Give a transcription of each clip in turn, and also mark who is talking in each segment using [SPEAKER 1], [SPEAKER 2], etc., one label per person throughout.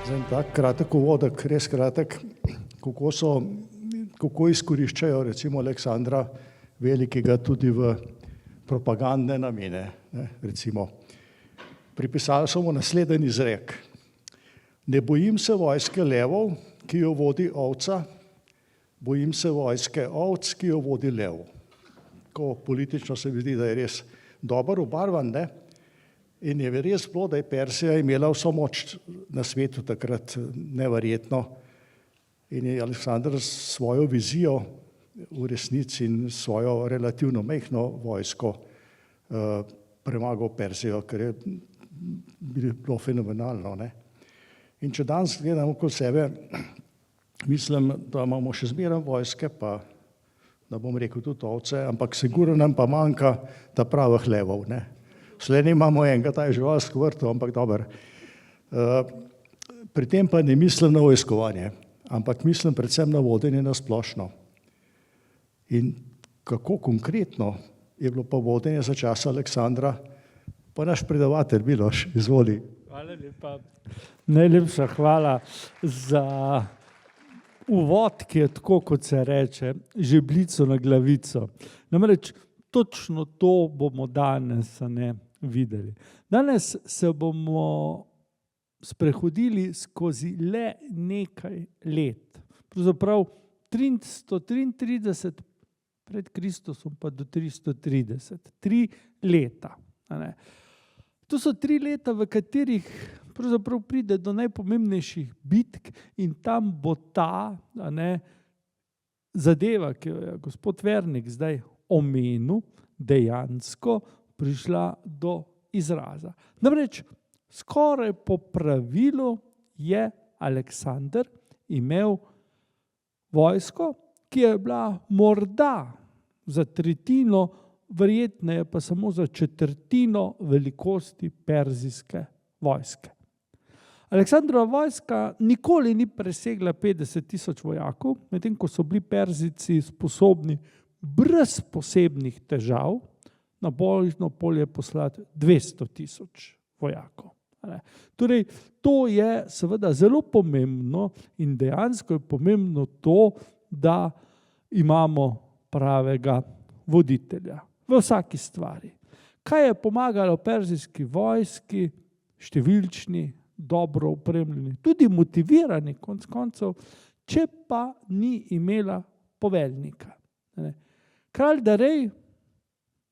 [SPEAKER 1] Zdaj, tak kratek uvodek, res kratek, kako izkoriščajo recimo Aleksandra Velikega tudi v propagandne namene. Recimo, pripisali so mu naslednji izrek: ne bojim se vojske levov, ki jo vodi ovca, bojim se vojske ovc, ki jo vodi lev. Ko politično se mi zdi, da je res dober, obarvan, ne? In je res bilo, da je Persija imela vso moč na svetu takrat, neverjetno. In je Aleksander s svojo vizijo v resnici in svojo relativno majhno vojsko premagal Persijo, kar je bilo fenomenalno, ne? In če danes gledamo okoli sebe, mislim, da imamo še zmeraj vojske, pa da bom rekel tudi ovce, ampak sigurno nam pa manjka ta pravih levov, ne? V Sloveniji imamo enega, ta je živalsko vrtov, ampak dober. Pri tem pa ne mislim na vojskovanje, ampak mislim predvsem na vodenje na splošno. In kako konkretno je bilo pa vodenje za časa Aleksandra, pa naš predavatelj Miloš, izvoli.
[SPEAKER 2] Hvala lepa. Najlepša hvala za uvod, ki je tako, kot se reče, žebljico na glavico. Namreč točno to bomo danes videli. Danes se bomo sprehodili skozi le nekaj let. Pravzaprav 333 pred Kristusom pa do 330. 3 leta. To so 3 leta, v katerih pravzaprav pride do najpomembnejših bitk in tam bo ta zadeva, ki jo je gospod Vernik zdaj omenil, dejansko prišla do izraza. Namreč skoraj po pravilu je Aleksander imel vojsko, ki je bila morda za tretjino, verjetneje pa samo za četrtino velikosti perzijske vojske. Aleksandrova vojska nikoli ni presegla 50.000 vojakov, medtem ko so bili Perzijci sposobni brez posebnih težav na bojno polje poslati 200.000 vojakov. Torej, to je seveda zelo pomembno in dejansko je pomembno to, da imamo pravega voditelja v vsaki stvari. Kaj je pomagalo perzijski vojski? Številčni, dobro opremljeni, tudi motivirani konec koncev, če pa ni imela poveljnika. Kralj Darej,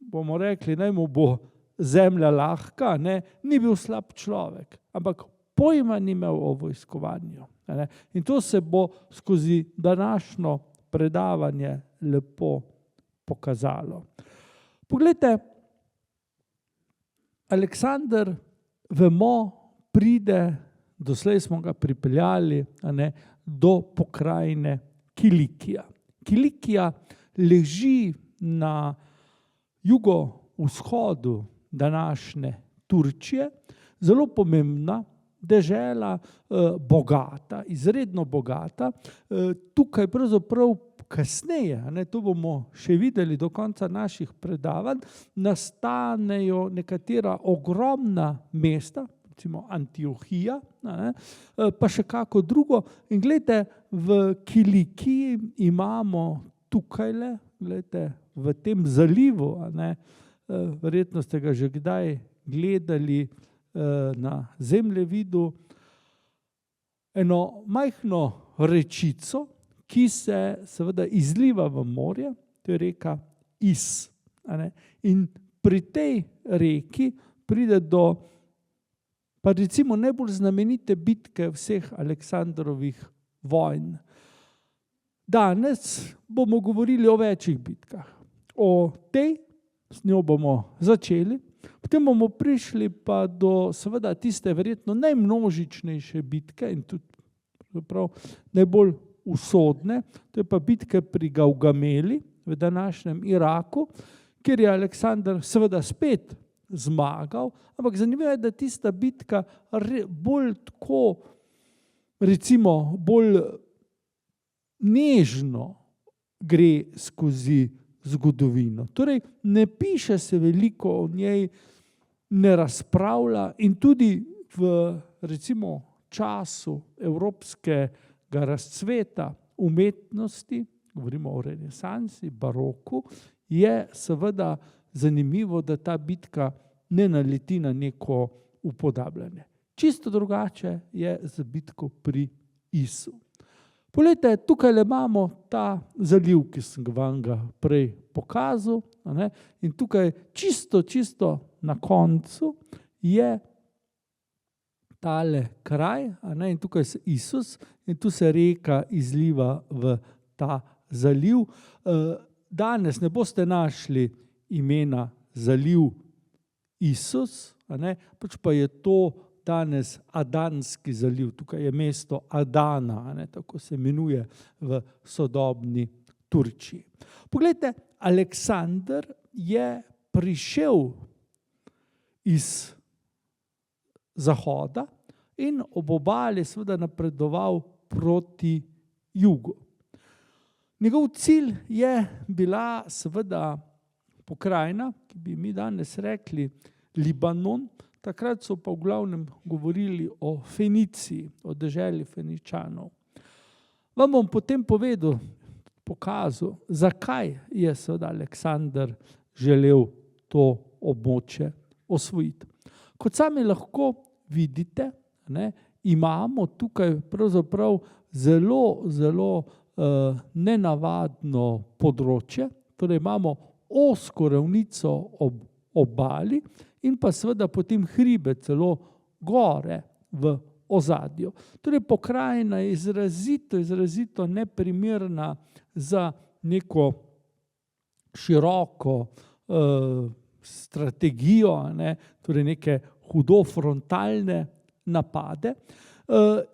[SPEAKER 2] bomo rekli, naj mu bo zemlja lahka, ni bil slab človek, ampak pojma ni imel o vojskovanju. In to se bo skozi današnjo predavanje lepo pokazalo. Poglejte, Aleksander, vemo, pride, doslej smo ga pripeljali do pokrajine Kilikija. Kilikija leži na jugovzhodu današnje Turčije, zelo pomembna dežela, bogata, izredno bogata. Tukaj pravzaprav kasneje, to bomo še videli do konca naših predavanj, nastanejo nekatera ogromna mesta, recimo Antiohija, pa še kako drugo. In gledajte, v Kilikiji imamo tukajle, gledajte, v tem zalivu, verjetno ste ga že kdaj gledali na zemljevidu, eno majhno rečico, ki se seveda izliva v morje, to je reka Is. In pri tej reki pride do pa recimo najbolj znamenite bitke vseh Aleksandrovih vojn. Danes bomo govorili o večjih bitkah. O tej, s njo bomo začeli, potem bomo prišli pa do seveda tiste verjetno najmnožičnejše bitke in tudi najbolj usodne, to je pa bitke pri Gavgameli v današnjem Iraku, kjer je Aleksander seveda spet zmagal, ampak zanimivo je, da tista bitka bolj tako, recimo, bolj nežno gre skozi zgodovino. Torej, ne piše se veliko o njej, ne razpravlja in tudi v recimo času evropskega razcveta umetnosti, govorimo o renesansi, baroku, je seveda zanimivo, da ta bitka ne naleti na neko upodabljanje. Čisto drugače je z bitko pri Isu. Poglejte, tukaj imamo ta zaliv, ki sem vam ga prej pokazal, in tukaj čisto na koncu je tale kraj, in tukaj je Isus in tu se reka izliva v ta zaliv. Danes ne boste našli imena zaliv Isus, pač pa je to danes Adanski zaliv, tukaj je mesto Adana, tako se imenuje v sodobni Turčiji. Poglejte, Aleksander je prišel iz zahoda in ob obali seveda napredoval proti jugu. Njegov cilj je bila seveda pokrajina, ki bi mi danes rekli Libanon, takrat so pa v glavnem govorili o Feniciji, o deželi Feničanov. Vam bom potem pokazal, zakaj je seveda Aleksander želel to območje osvojiti. Kot sami lahko vidite, imamo tukaj pravzaprav zelo nenavadno področje, torej imamo ozko ravnico ob obali in pa seveda potem hribe, celo gore v ozadju. Torej pokrajina je izrazito neprimerna za neko široko strategijo, torej neke hudo frontalne napade.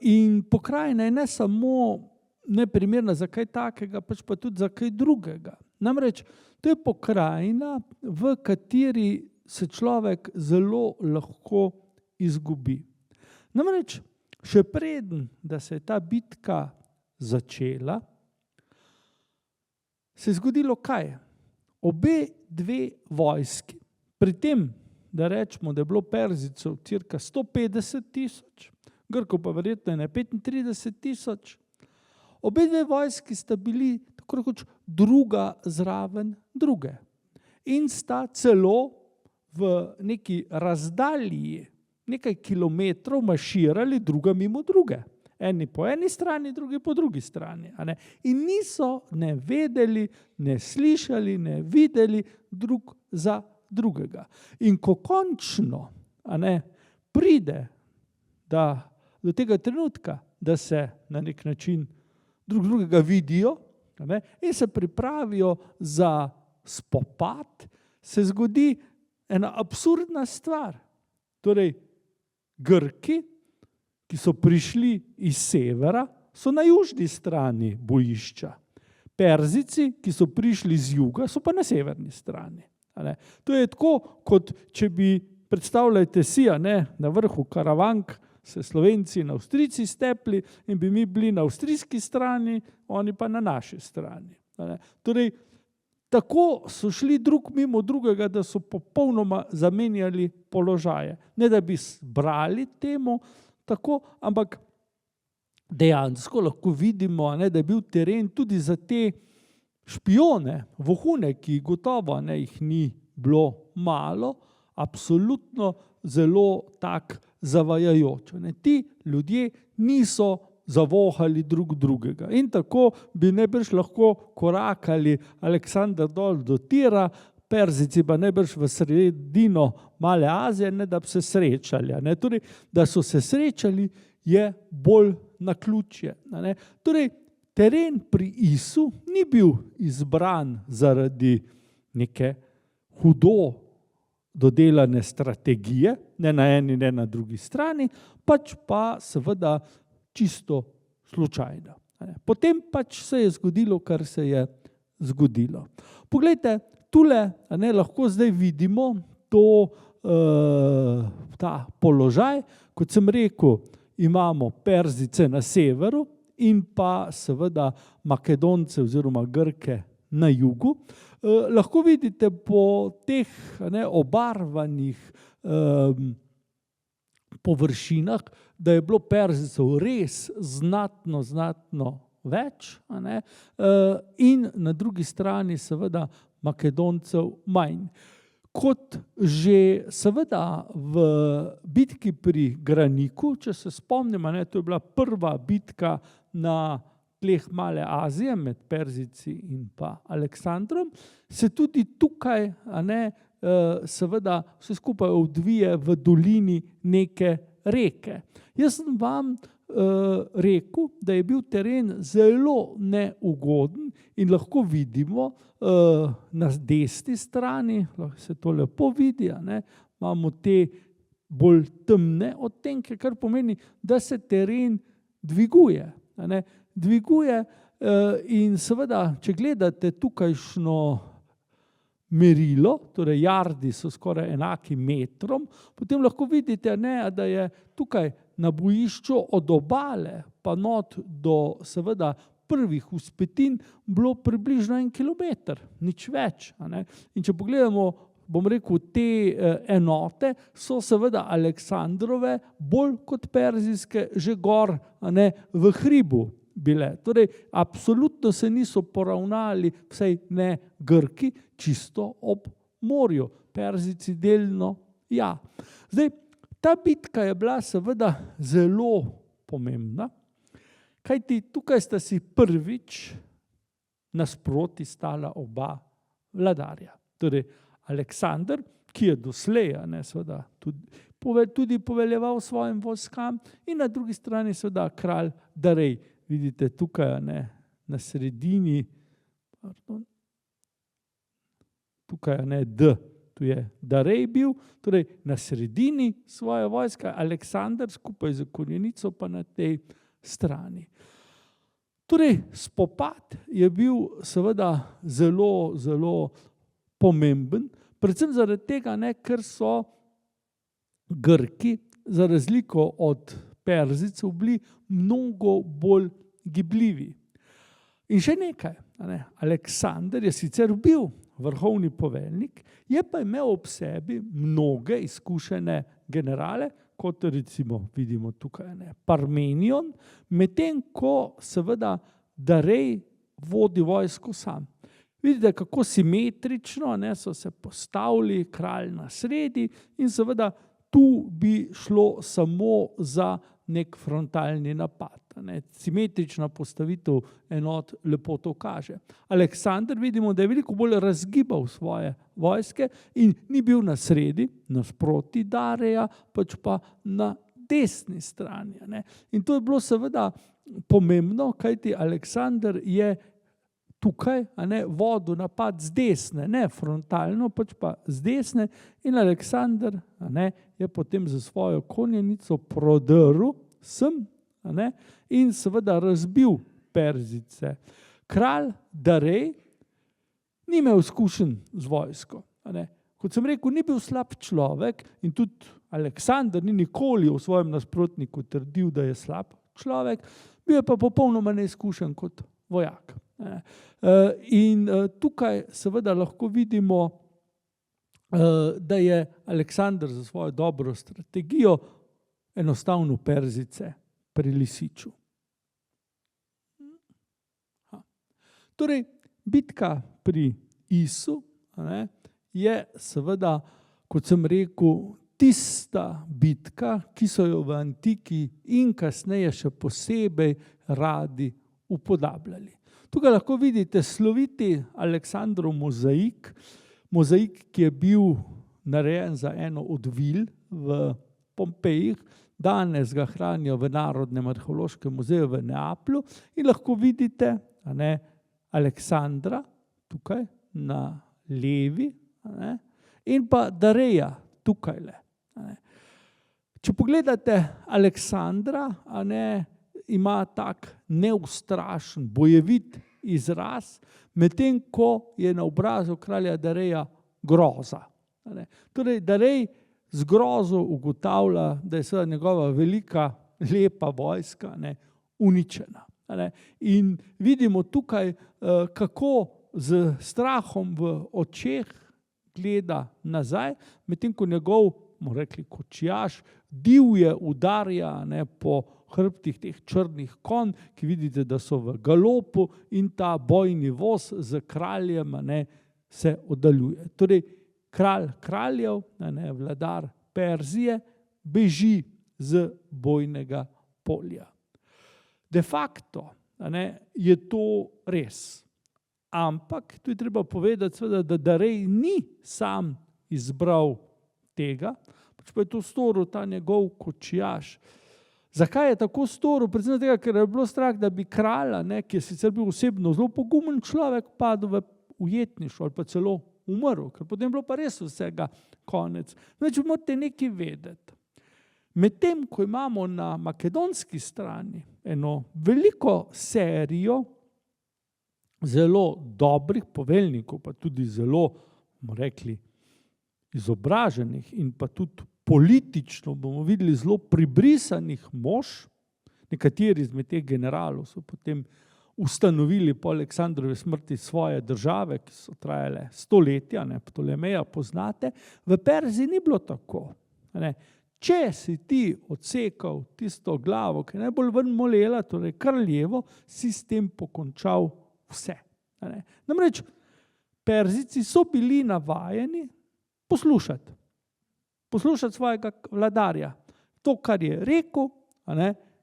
[SPEAKER 2] In pokrajina je ne samo neprimerna za kaj takega, pač pa tudi za kaj drugega. Namreč to je pokrajina, v kateri se človek zelo lahko izgubi. Namreč še preden, da se je ta bitka začela, se je zgodilo kaj? Dve vojski, pri tem, da rečemo, da je bilo Perzijcev cirka 150,000, Grkov pa verjetno ne 35,000, dve vojski sta bili tako rekoč druga zraven druge in sta celo v neki razdalji nekaj kilometrov marširali druga mimo druge. Eni po eni strani, drugi po drugi strani. In niso ne vedeli, ne slišali, ne videli drug za drugega. In ko končno pride do tega trenutka, da se na nek način drugega vidijo in se pripravijo za spopad, se zgodi ena absurdna stvar. Torej, Grki, ki so prišli iz severa, so na južni strani bojišča. Perzijci, ki so prišli z juga, so pa na severni strani. To je tako, kot če bi, predstavljajte si, na vrhu Karavank se Slovenci in Avstrijci stepli in bi mi bili na avstrijski strani, oni pa na naši strani. Torej, tako so šli drug mimo drugega, da so popolnoma zamenjali položaje. Ne da bi brali temu tako, ampak dejansko lahko vidimo, da je bil teren tudi za te špijone, vohune, ki gotovo jih ni bilo malo, absolutno zelo tak zavajajoč. Ti ljudje niso zavohali drug drugega. In tako bi najbrž lahko korakali Aleksander dol do Tira, Perzijci pa najbrž v sredino Male Azije, da bi se srečali. Torej, da so se srečali, je bolj naključje. Torej, teren pri Isu ni bil izbran zaradi neke hudo dodelane strategije, ne na eni, ne na drugi strani, pač pa seveda čisto slučajno. Potem pač se je zgodilo, kar se je zgodilo. Poglejte, tule lahko zdaj vidimo ta položaj. Kot sem rekel, imamo Perzijce na severu in pa seveda Makedonce oziroma Grke na jugu. Lahko vidite po teh obarvanih površinah, da je bilo Perzijcev res znatno več, in na drugi strani seveda Makedoncev manj. Kot že seveda v bitki pri Graniku, če se spomnimo, to je bila prva bitka na tleh Male Azije med Perzijci in pa Aleksandrom, se tudi tukaj seveda vse skupaj odvije v dolini neke reke. Jaz sem vam rekel, da je bil teren zelo neugoden in lahko vidimo na desni strani, lahko se to lepo vidi, imamo te bolj temne odtenke, kar pomeni, da se teren dviguje. Dviguje in seveda, če gledate tukajšno merilo, torej jardi so skoraj enaki metrom, potem lahko vidite, da je tukaj na bojišču od obale pa not do seveda prvih vzpetin bilo približno 1 kilometer, nič več. In če pogledamo, bom rekel, te enote so seveda Aleksandrove bolj kot perzijske že gor v hribu bile. Torej, absolutno se niso poravnali, vsaj ne Grki, čisto ob morju. Perzijci delno, ja. Zdaj, ta bitka je bila seveda zelo pomembna, kajti tukaj sta si prvič nasproti stala oba vladarja. Torej, Aleksander, ki je doslej seveda tudi poveljeval svojim vojskam, in na drugi strani seveda kralj Darej. Vidite tukaj na sredini, tukaj D, tu je Darej bil, torej na sredini svoje vojske, Aleksander skupaj z konjenico pa na tej strani. Torej, spopad je bil seveda zelo pomemben, predvsem zaradi tega, ker so Grki, za razliko od Perzijcev, bili mnogo bolj gibljivi. In še nekaj, Aleksander je sicer bil vrhovni poveljnik, je pa imel ob sebi mnoge izkušene generale, kot recimo vidimo tukaj Parmenion, medtem ko seveda Darej vodi vojsko sam. Vidite, kako simetrično so se postavili, kralj na sredi, in seveda tu bi šlo samo za nek frontalni napad. Simetrična postavitev enot lepo to kaže. Aleksander vidimo, da je veliko bolj razgibal svoje vojske in ni bil na sredi, nasproti Dareja, pač pa na desni strani. In to je bilo seveda pomembno, kajti Aleksander je tukaj vodil napad z desne, ne frontalno, pač pa z desne, in Aleksander je potem za svojo konjenico prodrl sem in seveda razbil Perzijce. Kralj Darej ni imel izkušenj z vojsko. Kot sem rekel, ni bil slab človek in tudi Aleksander ni nikoli o svojem nasprotniku trdil, da je slab človek, bil je pa popolnoma neizkušen kot vojak. In tukaj seveda lahko vidimo, da je Aleksander za svojo dobro strategijo enostavno Perzijce prelisičil. Torej, bitka pri Isu je seveda, kot sem rekel, tista bitka, ki so jo v antiki in kasneje še posebej radi upodabljali. Tukaj lahko vidite sloviti Aleksandrov mozaik, ki je bil narejen za eno od vil v Pompejih, danes ga hranijo v Narodnem arheološkem muzeju v Neaplju in lahko vidite Aleksandra tukaj na levi in pa Dareja tukajle. Če pogledate Aleksandra, ima tak neustrašen, bojevit izraz, medtem ko je na obrazu kralja Dareja groza. Torej, Darej z grozo ugotavlja, da je seveda njegova velika, lepa vojska uničena. In vidimo tukaj, kako z strahom v očeh gleda nazaj, medtem ko njegov bomo rekli, kočijaš, divje udarja po hrbtih teh črnih konj, ki vidite, da so v galopu, in ta bojni voz z kraljem se oddaljuje. Torej, kralj kraljev, vladar Perzije, beži z bojnega polja. De facto je to res. Ampak tu je treba povedati, seveda, da Darej ni sam izbral tega, pač pa je to storil ta njegov kočijaš. Zakaj je tako storil? Predvsem tega, ker je bilo strah, da bi kralja, ki je sicer bil osebno zelo pogumen človek, padel v ujetništvo ali pa celo umrl, ker potem je bilo pa res vsega konec. Če morate nekaj vedeti. Medtem, ko imamo na makedonski strani eno veliko serijo zelo dobrih poveljnikov, pa tudi zelo, bomo rekli, izobraženih in pa tudi politično, bomo videli, zelo pribrisanih mož, nekateri izmed teh generalov so potem ustanovili po Aleksandrovi smrti svoje države, ki so trajale stoletja, Ptolemeja poznate, v Perziji ni bilo tako. Če si ti odsekal tisto glavo, ki je najbolj ven molela, torej kraljevo, si s tem pokončal vse. Namreč Perzijci so bili navajeni poslušati svojega vladarja. To, kar je rekel,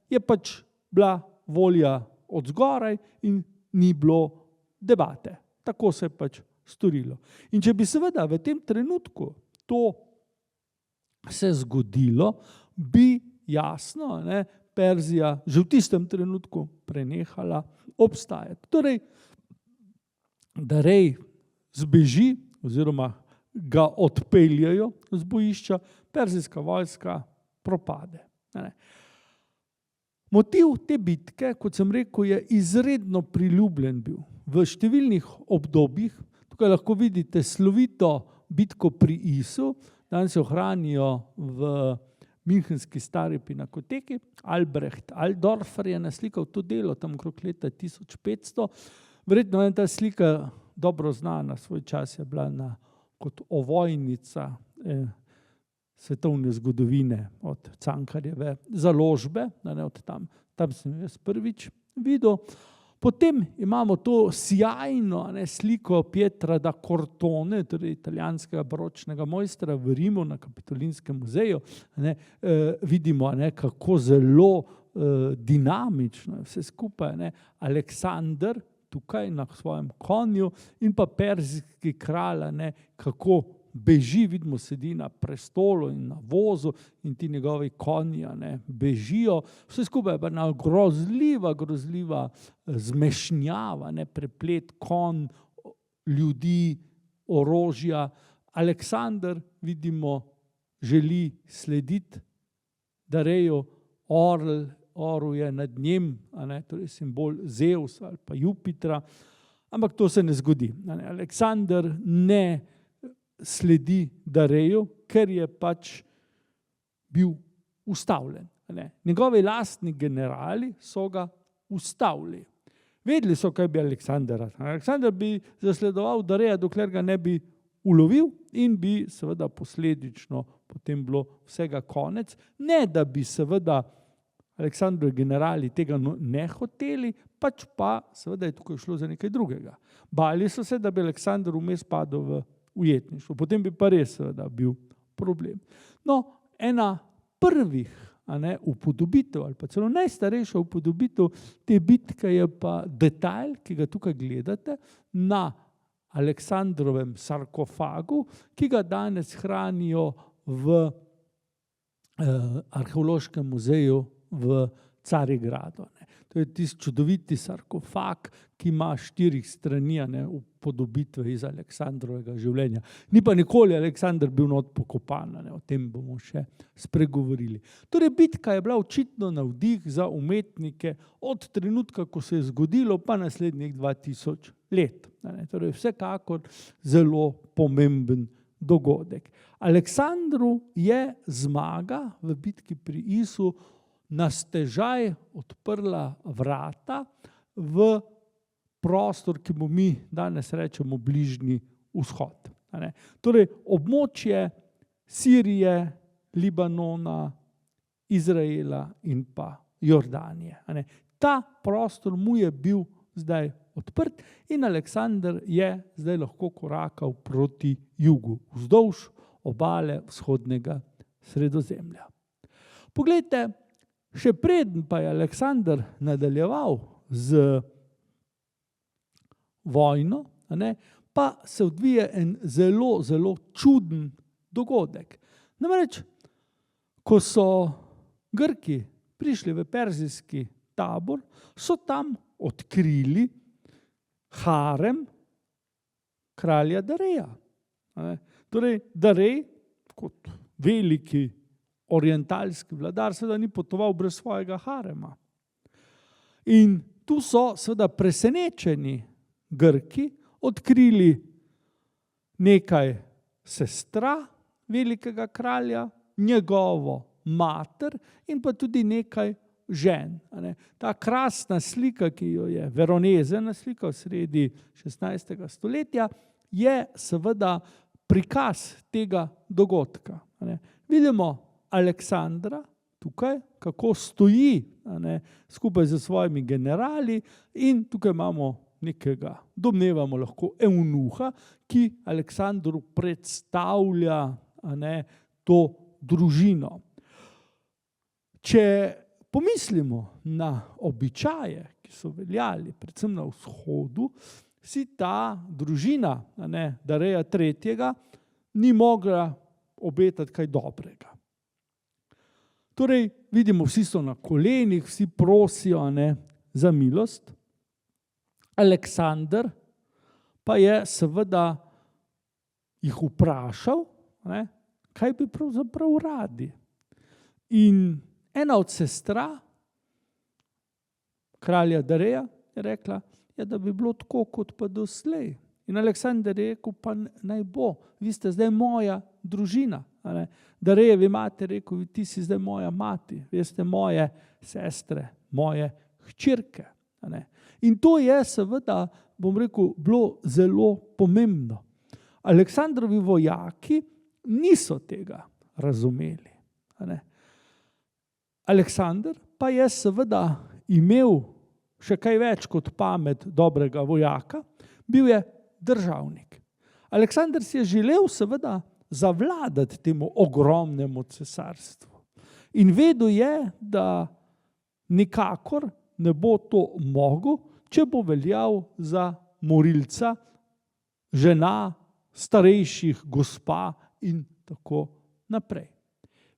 [SPEAKER 2] je pač bila volja od zgoraj in ni bilo debate. Tako se je pač storilo. In če bi seveda v tem trenutku to se zgodilo, bi jasno Perzija že v tistem trenutku prenehala obstajati. Torej, Darej zbeži oziroma ga odpeljajo z bojišča, perzijska vojska propade. Motiv te bitke, kot sem rekel, je izredno priljubljen bil v številnih obdobjih. Tukaj lahko vidite slovito bitko pri Isu, danes se ohranijo v Münchenski stari pinakoteki. Albrecht Aldorfer je naslikal to delo tam okrog leta 1500. Verjetno je ta slika dobro znana, svoj čas je bila kot ovojnica svetovne zgodovine od Cankarjeve založbe, od tam sem jaz prvič videl. Potem imamo to sjajno sliko Pietra da Cortone, torej italijanskega baročnega mojstra v Rimu na Kapitolinskem muzeju. Vidimo, kako zelo dinamično je vse skupaj. Aleksander tukaj na svojem konju in pa perzijski kralj, kako beži, vidimo, sedi na prestolu in na vozu in ti njegovi konji bežijo. Vse skupaj je pa ena grozljiva zmešnjava, preplet konj, ljudi, orožja. Aleksander, vidimo, želi slediti Dareju, orel je nad njim, torej simbol Zeus ali pa Jupitra, ampak to se ne zgodi. Aleksander ne sledi Dareju, ker je pač bil ustavljen. Njegovi lastni generali so ga ustavili. Vedeli so, kaj bi Aleksander. Aleksander bi zasledoval Dareja, dokler ga ne bi ulovil in bi seveda posledično potem bilo vsega konec. Ne, da bi seveda Aleksandrovi generali tega ne hoteli, pač pa seveda je tukaj šlo za nekaj drugega. Bali so se, da bi Aleksander vmes padel v ujetništvo. Potem bi pa res seveda bil problem. No, ena prvih upodobitev ali pa celo najstarejša upodobitev te bitke je pa detajl, ki ga tukaj gledate, na Aleksandrovem sarkofagu, ki ga danes hranijo v arheološkem muzeju v Carigradu. To je tisti čudoviti sarkofag, ki ima 4 strani upodobitve iz Aleksandrovega življenja. Ni pa nikoli Aleksander bil not pokopan, o tem bomo še spregovorili. Torej, bitka je bila očitno navdih za umetnike od trenutka, ko se je zgodilo, pa naslednjih 2000 let. Torej, vsekakor zelo pomemben dogodek. Aleksandru je zmaga v bitki pri Isu na stežaj odprla vrata v prostor, ki mu mi danes rečemo Bližnji vzhod. Torej, območje Sirije, Libanona, Izraela in pa Jordanije. Ta prostor mu je bil zdaj odprt in Aleksander je zdaj lahko korakal proti jugu, vzdolž obale vzhodnega Sredozemlja. Poglejte, še preden pa je Aleksander nadaljeval z vojno, pa se odvije en zelo, zelo čuden dogodek. Namreč, ko so Grki prišli v perzijski tabor, so tam odkrili harem kralja Dareja. Torej, Darej, kot veliki orientalski vladar, seveda ni potoval brez svojega harema. In tu so seveda presenečeni Grki odkrili nekaj sestra velikega kralja, njegovo mater in pa tudi nekaj žen. Ta krasna slika, ki jo je Veronese naslikal sredi 16. stoletja, je seveda prikaz tega dogodka. Vidimo Aleksandra tukaj, kako stoji skupaj z svojimi generali in tukaj imamo nekega, domnevamo lahko, eunuha, ki Aleksandru predstavlja to družino. Če pomislimo na običaje, ki so veljali predvsem na vzhodu, si ta družina Dareja III. Ni mogla obetati kaj dobrega. Torej, vidimo, vsi so na kolenih, vsi prosijo za milost. Aleksander pa je seveda jih vprašal, kaj bi pravzaprav radi. In ena od sestra kralja Dareja je rekla, da bi bilo tako kot pa doslej. In Aleksander je rekel, pa naj bo, vi ste zdaj moja družina. Darejevi mati je rekel, ti si zdaj moja mati, vi ste moje sestre, moje hčerke. In to je seveda, bom rekel, bilo zelo pomembno. Aleksandrovi vojaki niso tega razumeli. Aleksander pa je seveda imel še kaj več kot pamet dobrega vojaka, bil je državnik. Aleksander si je želel seveda zavladati temu ogromnemu cesarstvu. In vedel je, da nikakor ne bo to mogel, če bo veljal za morilca žena, starejših gospa in tako naprej.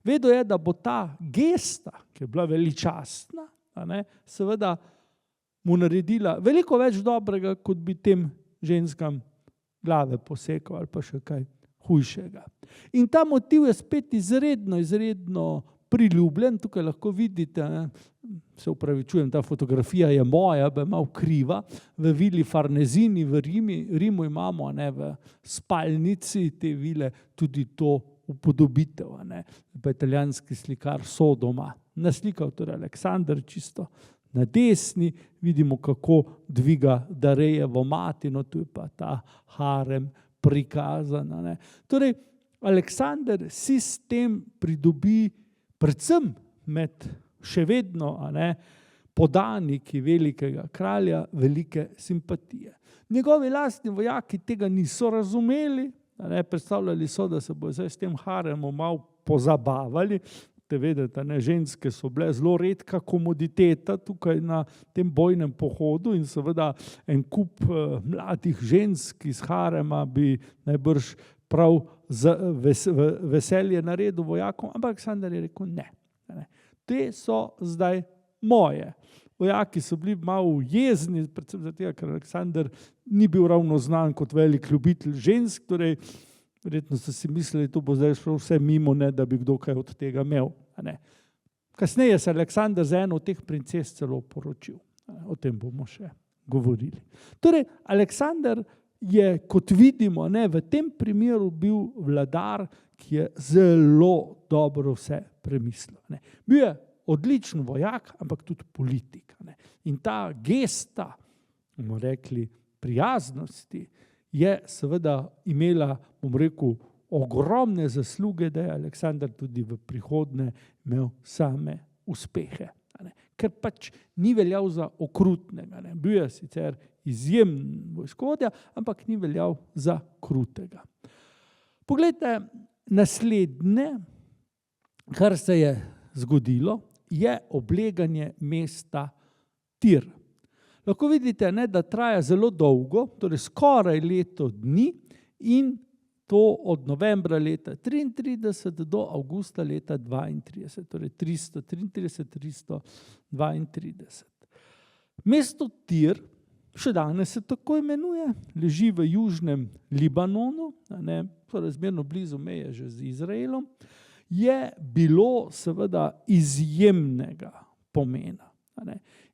[SPEAKER 2] Vedel je, da bo ta gesta, ki je bila veličastna, seveda mu naredila veliko več dobrega, kot bi tem ženskam glave posekal ali pa še kaj hujšega. In ta motiv je spet izredno priljubljen. Tukaj lahko vidite, se upravičujem, ta fotografija je moja, pa je malo kriva, v vili Farnesini v Rimu imamo v spalnici te vile tudi to upodobitev. Pa italijanski slikar Sodoma naslikal, torej Aleksander čisto na desni, vidimo, kako dviga Darejevo mati, no tu je pa ta harem prikazan. Torej, Aleksander si s tem pridobi predvsem med še vedno podaniki velikega kralja velike simpatije. Njegovi lastni vojaki tega niso razumeli, predstavljali so, da se bo zdaj s tem haremom malo pozabavali. Te vedete, ženske so bile zelo redka komoditeta tukaj na tem bojnem pohodu in seveda en kup mladih žensk iz harema bi najbrž prav veselje naredil vojakom, ampak Aleksander je rekel ne. Te so zdaj moje. Vojaki so bili malo jezni, predvsem zato, ker Aleksander ni bil ravno znan kot velik ljubitelj žensk, torej verjetno so si mislili, da bo zdaj šlo vse mimo, da bi kdo kaj od tega imel. Kasneje se Aleksander za eno od teh princes celo poročil. O tem bomo še govorili. Torej, Aleksander je, kot vidimo, v tem primeru bil vladar, ki je zelo dobro vse premislil. Bil je odličen vojak, ampak tudi politik. In ta gesta, bomo rekli, prijaznosti, je seveda imela, bom rekel, ogromne zasluge, da je Aleksander tudi v prihodnje imel same uspehe. Ker pač ni veljal za okrutnega. Bil je sicer izjemen vojskovodja, ampak ni veljal za krutega. Poglejte, naslednje, kar se je zgodilo, je obleganje mesta Tir. Lahko vidite, da traja zelo dolgo, torej skoraj leto dni, in to od novembra leta 33 do avgusta leta 32, torej 333-332. Mesto Tir, še danes se tako imenuje, leži v južnem Libanonu, sorazmerno blizu meje že z Izraelom, je bilo seveda izjemnega pomena.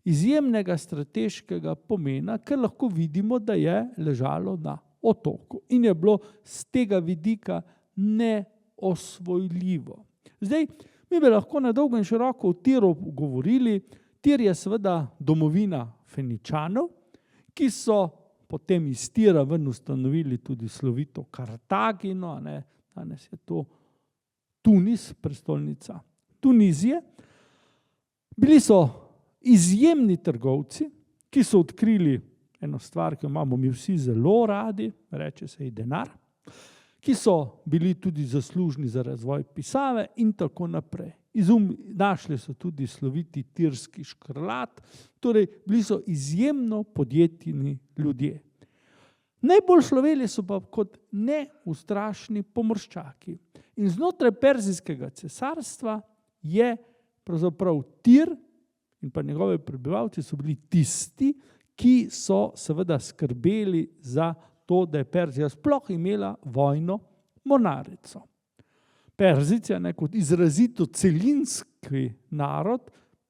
[SPEAKER 2] Izjemnega strateškega pomena, ker lahko vidimo, da je ležalo na otoku in je bilo z tega vidika neosvojljivo. Zdaj, mi bi lahko na dolgo in široko o Tiru govorili. Tir je seveda domovina Feničanov, ki so potem iz Tira ven ustanovili tudi slovito Kartagino, danes je to Tunis, prestolnica Tunizije. Bili so izjemni trgovci, ki so odkrili eno stvar, ki jo imamo mi vsi zelo radi, reče se ji denar, ki so bili tudi zaslužni za razvoj pisave in tako naprej. Našli so tudi sloviti tirski škrlat, torej bili so izjemno podjetni ljudje. Najbolj sloveli so pa kot neustrašni pomorščaki. In znotraj Perzijskega cesarstva je pravzaprav Tir in pa njegovi prebivalci so bili tisti, ki so seveda skrbeli za to, da je Perzija sploh imela vojno mornarico. Perzijci, kot izrazito celinski narod,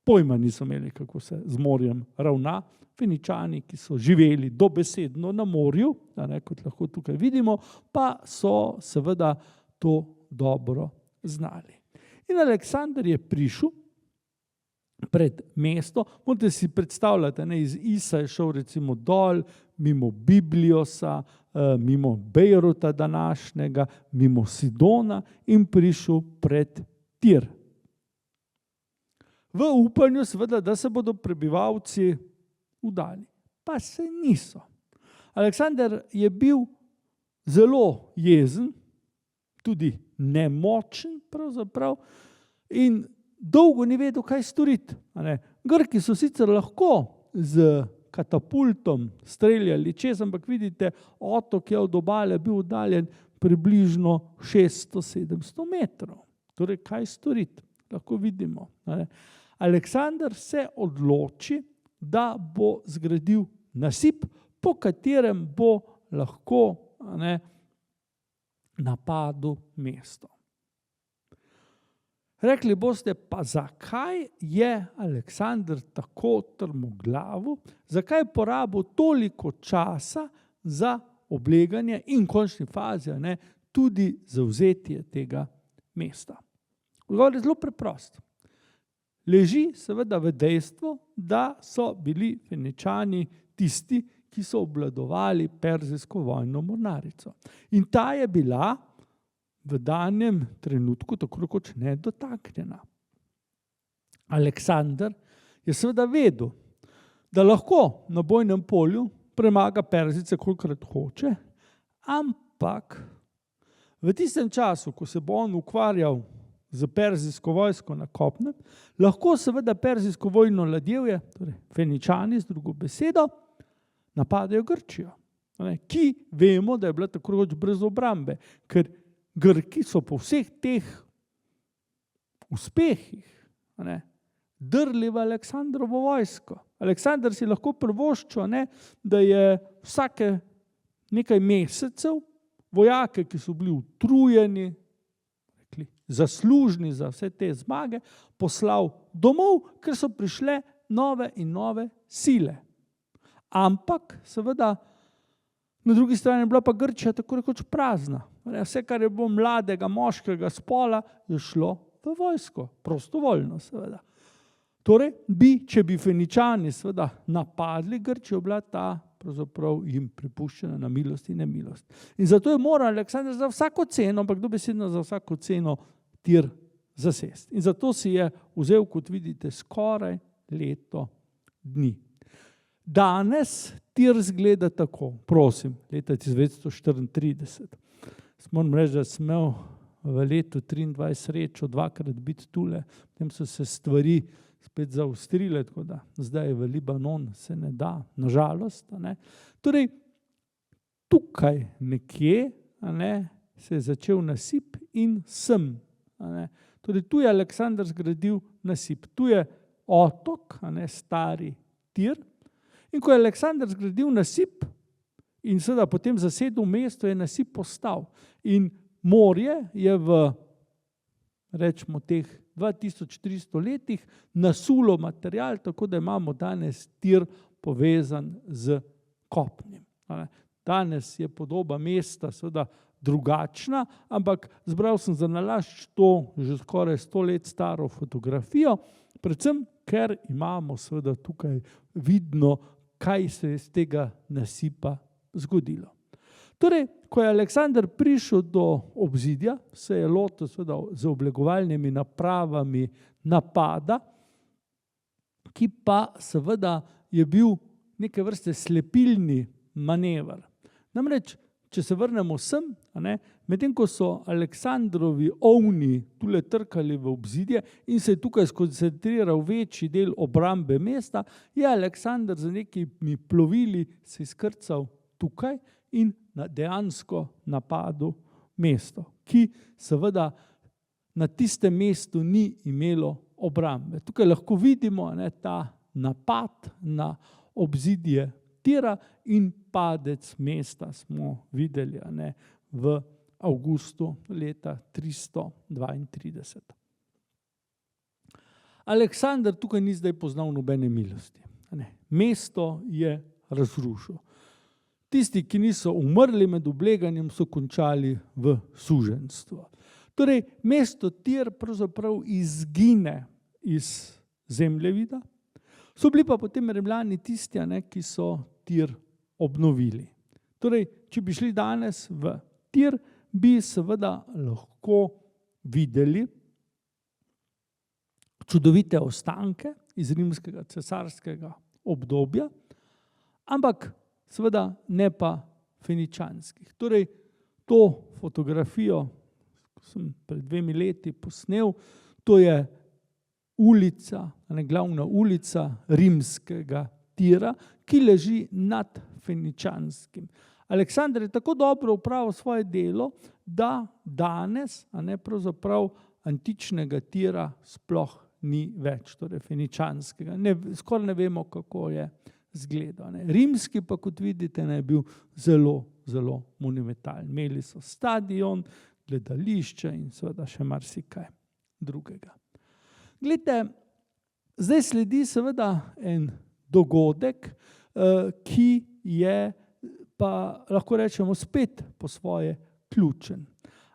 [SPEAKER 2] pojma niso imeli, kako se z morjem ravna. Feničani, ki so živeli dobesedno na morju, kot lahko tukaj vidimo, pa so seveda to dobro znali. In Aleksander je prišel pred mesto, morate si predstavljati, iz Isa je šel recimo dol, mimo Bibliosa, mimo Bejruta današnjega, mimo Sidona in prišel pred Tir. V upanju seveda, da se bodo prebivalci udali. Pa se niso. Aleksander je bil zelo jezen, tudi nemočen pravzaprav in dolgo ni vedel, kaj storiti. Grki so sicer lahko z katapultom streljali čez, ampak vidite, otok je od obale bil oddaljen približno 600-700 metrov. Torej, kaj storiti? Lahko vidimo. Aleksander se odloči, da bo zgradil nasip, po katerem bo lahko napadel mesto. Rekli boste, pa zakaj je Aleksander tako trmoglav, zakaj je porabil toliko časa za obleganje in v končni fazi tudi zavzetje tega mesta? Odgovor je zelo preprost. Leži seveda v dejstvu, da so bili Feničani tisti, ki so obvladovali perzijsko vojno mornarico. In ta je bila v danem trenutku tako rekoč nedotaknjena. Aleksander je seveda vedel, da lahko na bojnem polju premaga Perzijce, kolikrat hoče, ampak v tistem času, ko se bo on ukvarjal z perzijsko vojsko na kopnem, lahko seveda perzijsko vojno ladjevje, torej Feničani z drugo besedo, napadajo Grčijo, ki vemo, da je bila tako rekoč brez obrambe, ker Grki so po vseh teh uspehih drli v Aleksandrovo vojsko. Aleksander si lahko privoščil, da je vsake nekaj mesecev vojake, ki so bili utrujeni, zaslužni za vse te zmage, poslal domov, ker so prišle nove in nove sile. Ampak seveda na drugi strani je bila pa Grčija tako rekoč prazna. Vse, kar je bilo mladega moškega spola, je šlo v vojsko, prostovoljno seveda. Torej, če bi Feničani seveda napadli Grčijo, bila ta pravzaprav jim prepuščena na milost in nemilost. In zato je moral Aleksander za vsako ceno, ampak dobesedno za vsako ceno, Tir zasesti. In zato si je vzel, kot vidite, skoraj leto dni. Danes Tir izgleda tako, prosim, leta 1934. Moram reči, da sem imel v letu 23 srečo dvakrat biti tule, potem so se stvari spet zaostrile, tako da zdaj v Libanon se ne da, nažalost. Torej, tukaj nekje se je začel nasip in sem. Torej, tu je Aleksander zgradil nasip. Tu je otok, stari Tir. In ko je Aleksander zgradil nasip in seveda potem zasedel mesto, je nasip postal. In morje je v, rečemo, teh 2300 letih nasulo material, tako da imamo danes Tir povezan z kopnim. Danes je podoba mesta seveda drugačna, ampak zbral sem za nalašč to že skoraj 100 let staro fotografijo, predvsem ker imamo seveda tukaj vidno, kaj se je iz tega nasipa zgodilo. Torej, ko je Aleksander prišel do obzidja, se je lotil seveda z oblegovalnimi napravami napada, ki pa seveda je bil neke vrste slepilni manever. Namreč, če se vrnemo sem, medtem ko so Aleksandrovi ovni tule trkali v obzidje in se je tukaj skoncentriral večji del obrambe mesta, je Aleksander z nekimi plovili se izkrcal tukaj in dejansko napadel mesto, ki seveda na tistem mestu ni imelo obrambe. Tukaj lahko vidimo ta napad na obzidje Tira in padec mesta smo videli v avgustu leta 332. Aleksander tukaj ni zdaj poznal nobene milosti. Mesto je razrušil. Tisti, ki niso umrli med obleganjem, so končali v suženjstvu. Torej, mesto Tir pravzaprav izgine iz zemljevida, so bili pa potem Rimljani tisti, ki so Tir obnovili. Torej, če bi šli danes v Tir, bi seveda lahko videli čudovite ostanke iz rimskega cesarskega obdobja, ampak seveda ne pa feničanskih. Torej, to fotografijo, ko sem pred 2 leti posnel, to je ulica, glavna ulica rimskega Tira, ki leži nad feničanskim. Aleksander je tako dobro opravil svoje delo, da danes pravzaprav antičnega Tira sploh ni več, torej feničanskega. Skoraj ne vemo, kako je izgledal. Rimski pa, kot vidite, je bil zelo, zelo monumentalen. Imeli so stadion, gledališče in seveda še marsikaj drugega. Glejte, zdaj sledi seveda en dogodek, ki je pa lahko rečemo spet po svoje ključen.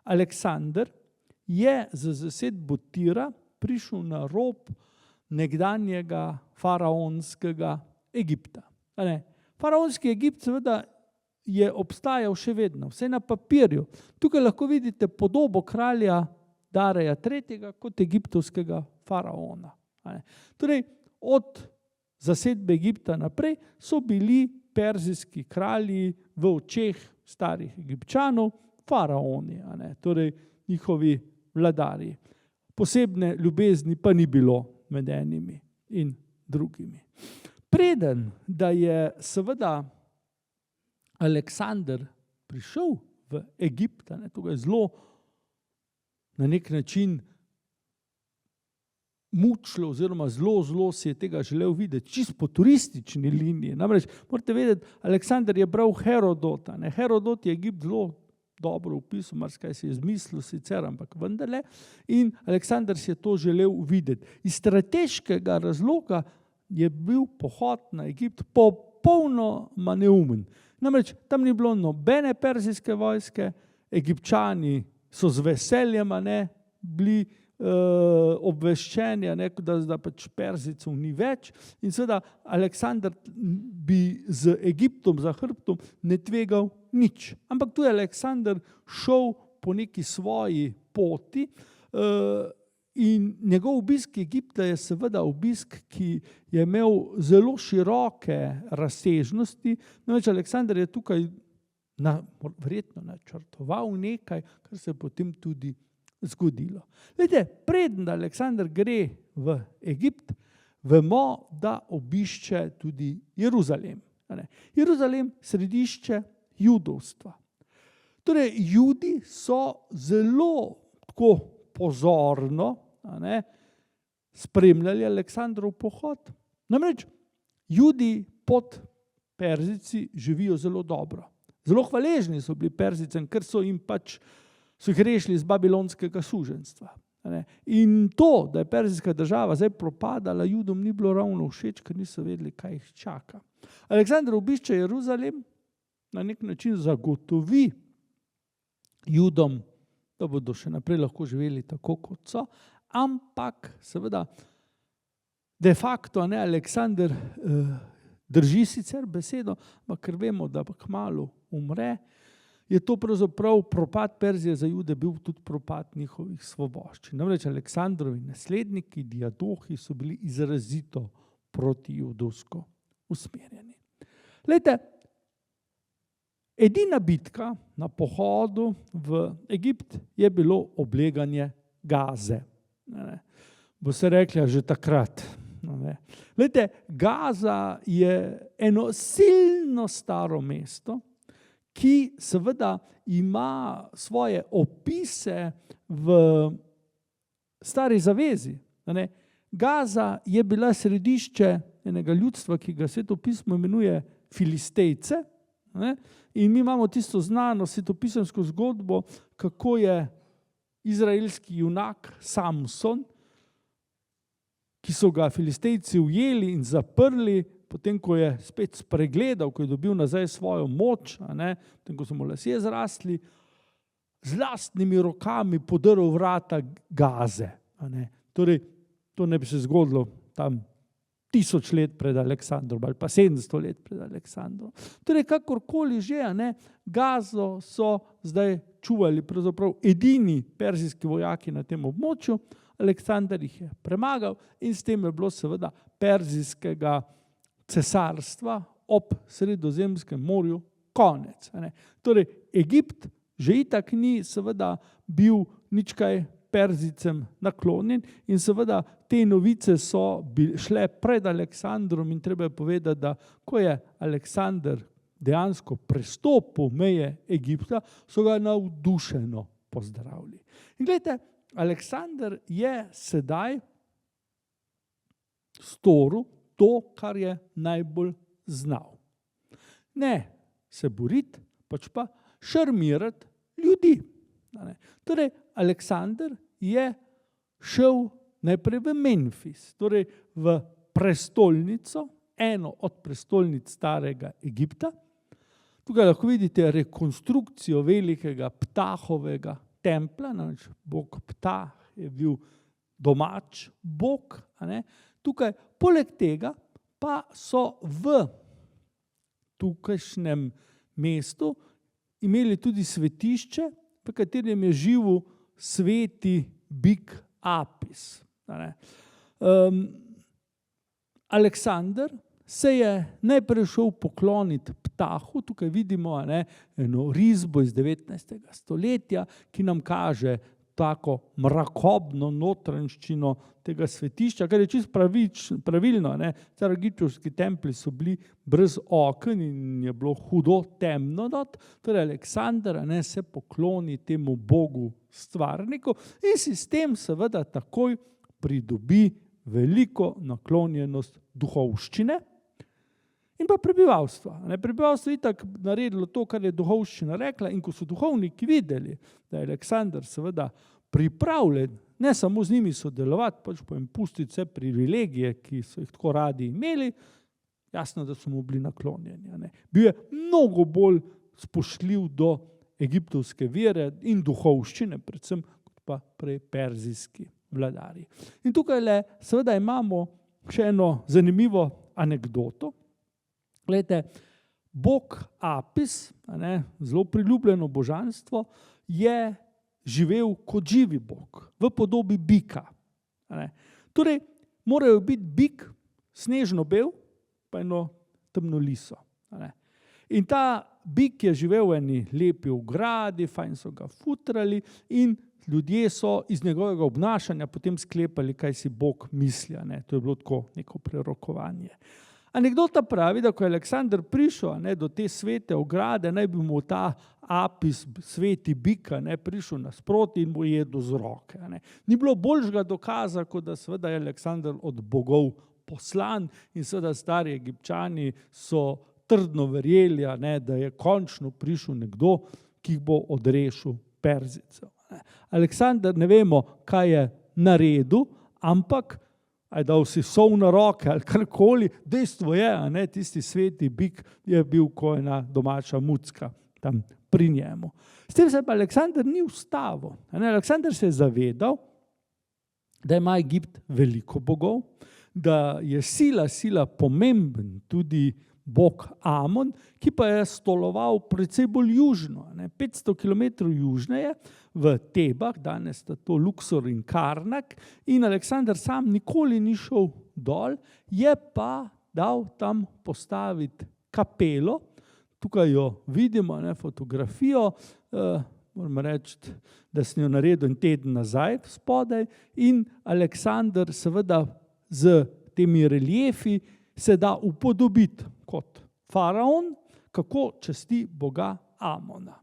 [SPEAKER 2] Aleksander je z zasedbo Tira prišel na rob nekdanjega faraonskega Egipta. Faraonski Egipt seveda je obstajal še vedno, vse na papirju. Tukaj lahko vidite podobo kralja Dareja III. Kot egiptovskega faraona. Torej, od zasedbe Egipta naprej so bili perzijski kralji v očeh starih Egipčanov faraoni, torej njihovi vladarji. Posebne ljubezni pa ni bilo med enimi in drugimi. Preden da je seveda Aleksander prišel v Egipt, tukaj zelo na nek način mučilo oziroma zelo si je tega želel videti, čisto po turistični liniji. Namreč, morate vedeti, Aleksander je bral Herodota. Herodot je Egipt zelo dobro opisal, marsikaj si je izmislil sicer, ampak vendarle. In Aleksander si je to želel videti. Iz strateškega razloga je bil pohod na Egipt popolnoma neumen. Namreč, tam ni bilo nobene perzijske vojske, Egipčani so z veseljem bili obveščeni, da pač Perzijcev ni več, in seveda Aleksander bi z Egiptom za hrbtom ne tvegal nič. Ampak tu je Aleksander šel po neki svoji poti, in njegov obisk Egipta je seveda obisk, ki je imel zelo široke razsežnosti. Namreč Aleksander je tukaj verjetno načrtoval nekaj, kar se je potem tudi zgodilo. Glejte, preden Aleksander gre v Egipt, vemo, da obišče tudi Jeruzalem. Jeruzalem, središče judovstva. Torej, Judi so zelo tako pozorno spremljali Aleksandrov pohod. Namreč, Judi pod Perzijci živijo zelo dobro. Zelo hvaležni so bili Perzijcem, ker so jih rešili iz babilonskega suženjstva. In to, da je perzijska država zdaj propadala, Judom ni bilo ravno všeč, ker niso vedeli, kaj jih čaka. Aleksander obišče Jeruzalem, na nek način zagotovi Judom, da bodo še naprej lahko živeli tako, kot so, ampak seveda de facto Aleksander drži sicer besedo, ampak ker vemo, da kmalu umre, je to pravzaprav propad Perzije za Jude bil tudi propad njihovih svoboščin. Namreč Aleksandrovi nasledniki, diadohi, so bili izrazito protijudovsko usmerjeni. Glejte, edina bitka na pohodu v Egipt je bilo obleganje Gaze. Bo se rekla že takrat. Glejte, Gaza je eno silno staro mesto, ki seveda ima svoje opise v Stari zavezi. Gaza je bila središče enega ljudstva, ki ga Sveto pismo imenuje Filistejce, in mi imamo tisto znano svetopisemsko zgodbo, kako je izraelski junak Samson, ki so ga Filistejci ujeli in zaprli, potem ko je spet spregledal, ko je dobil nazaj svojo moč, potem ko so mu lasje zrasli, z lastnimi rokami podrl vrata Gaze. Torej, to ne bi se zgodilo tam 1000 let pred Aleksandrom ali pa 700 let pred Aleksandrom. Torej, kakorkoli že, Gazo so zdaj čuvali pravzaprav edini perzijski vojaki na tem območju. Aleksander jih je premagal in s tem je bilo seveda perzijskega cesarstva ob Sredozemskem morju konec. Torej, Egipt že itak ni seveda bil nič kaj Perzijcem naklonjen in seveda te novice so šle pred Aleksandrom in treba je povedati, da ko je Aleksander dejansko prestopil meje Egipta, so ga navdušeno pozdravili. In gledajte, Aleksander je sedaj storil to, kar je najbolj znal. Ne se boriti, pač pa šarmirati ljudi. Torej, Aleksander je šel najprej v Memfis, torej v prestolnico, eno od prestolnic starega Egipta. Tukaj lahko vidite rekonstrukcijo velikega Ptahovega templa, namreč bog Ptah je bil domač bog. Tukaj, poleg tega pa so v tukajšnjem mestu imeli tudi svetišče, v katerem je živel sveti bik Apis. Aleksander se je najprej šel pokloniti Ptahu, tukaj vidimo eno risbo iz 19. stoletja, ki nam kaže tako mrakobno notranjščino tega svetišča, kar je čisto pravilno. Staroegiptovski templji so bili brez oken in je bilo hudo temno. Torej Aleksander se pokloni temu bogu stvarniku in si s tem seveda takoj pridobi veliko naklonjenost duhovščine in pa prebivalstva. Prebivalstvo je itak naredilo to, kar je duhovščina rekla, in ko so duhovniki videli, da je Aleksander seveda pripravljen ne samo z njimi sodelovati, pač pa jim pustiti vse privilegije, ki so jih tako radi imeli, jasno, da so mu bili naklonjeni. Bil je mnogo bolj spoštljiv do egiptovske vere in duhovščine, predvsem kot pa prej perzijski vladarji. In tukaj seveda imamo še eno zanimivo anekdoto. Glejte, bog Apis, zelo priljubljeno božanstvo, je živel kot živi bog, v podobi bika. Torej, morajo biti bik snežno bel, pa eno temno liso. In ta bik je živel v eni lepi ogradi, fajn so ga futrali in ljudje so iz njegovega obnašanja potem sklepali, kaj si Bog misli. To je bilo tako neko prerokovanje. Anekdota pravi, da ko je Aleksander prišel do te svete ograde, naj bi mu ta Apis, sveti bik, prišel nasproti in mu jedel z roke. Ni bilo boljšega dokaza, kot da seveda je Aleksander od bogov poslan in seveda stari Egipčani so trdno verjeli, da je končno prišel nekdo, ki bo odrešil Perzijcev. Aleksander ne vemo, kaj je naredil, ampak je dal si sol na roke ali karkoli, dejstvo je, tisti sveti bik je bil kot ena domača mucka tam pri njemu. S tem se pa Aleksander ni ustavil. Aleksander se je zavedal, da ima Egipt veliko bogov, da je sila pomemben tudi bog Amon, ki pa je stoloval precej bolj južno, 500 km južneje v Tebah, danes sta to Luksor in Karnak, in Aleksander sam nikoli ni šel dol, je pa dal tam postaviti kapelo. Tukaj jo vidimo, fotografijo, moram reči, da sem jo naredil en teden nazaj spodaj, in Aleksander seveda z temi reliefi se da upodobiti kot faraon, kako časti boga Amona.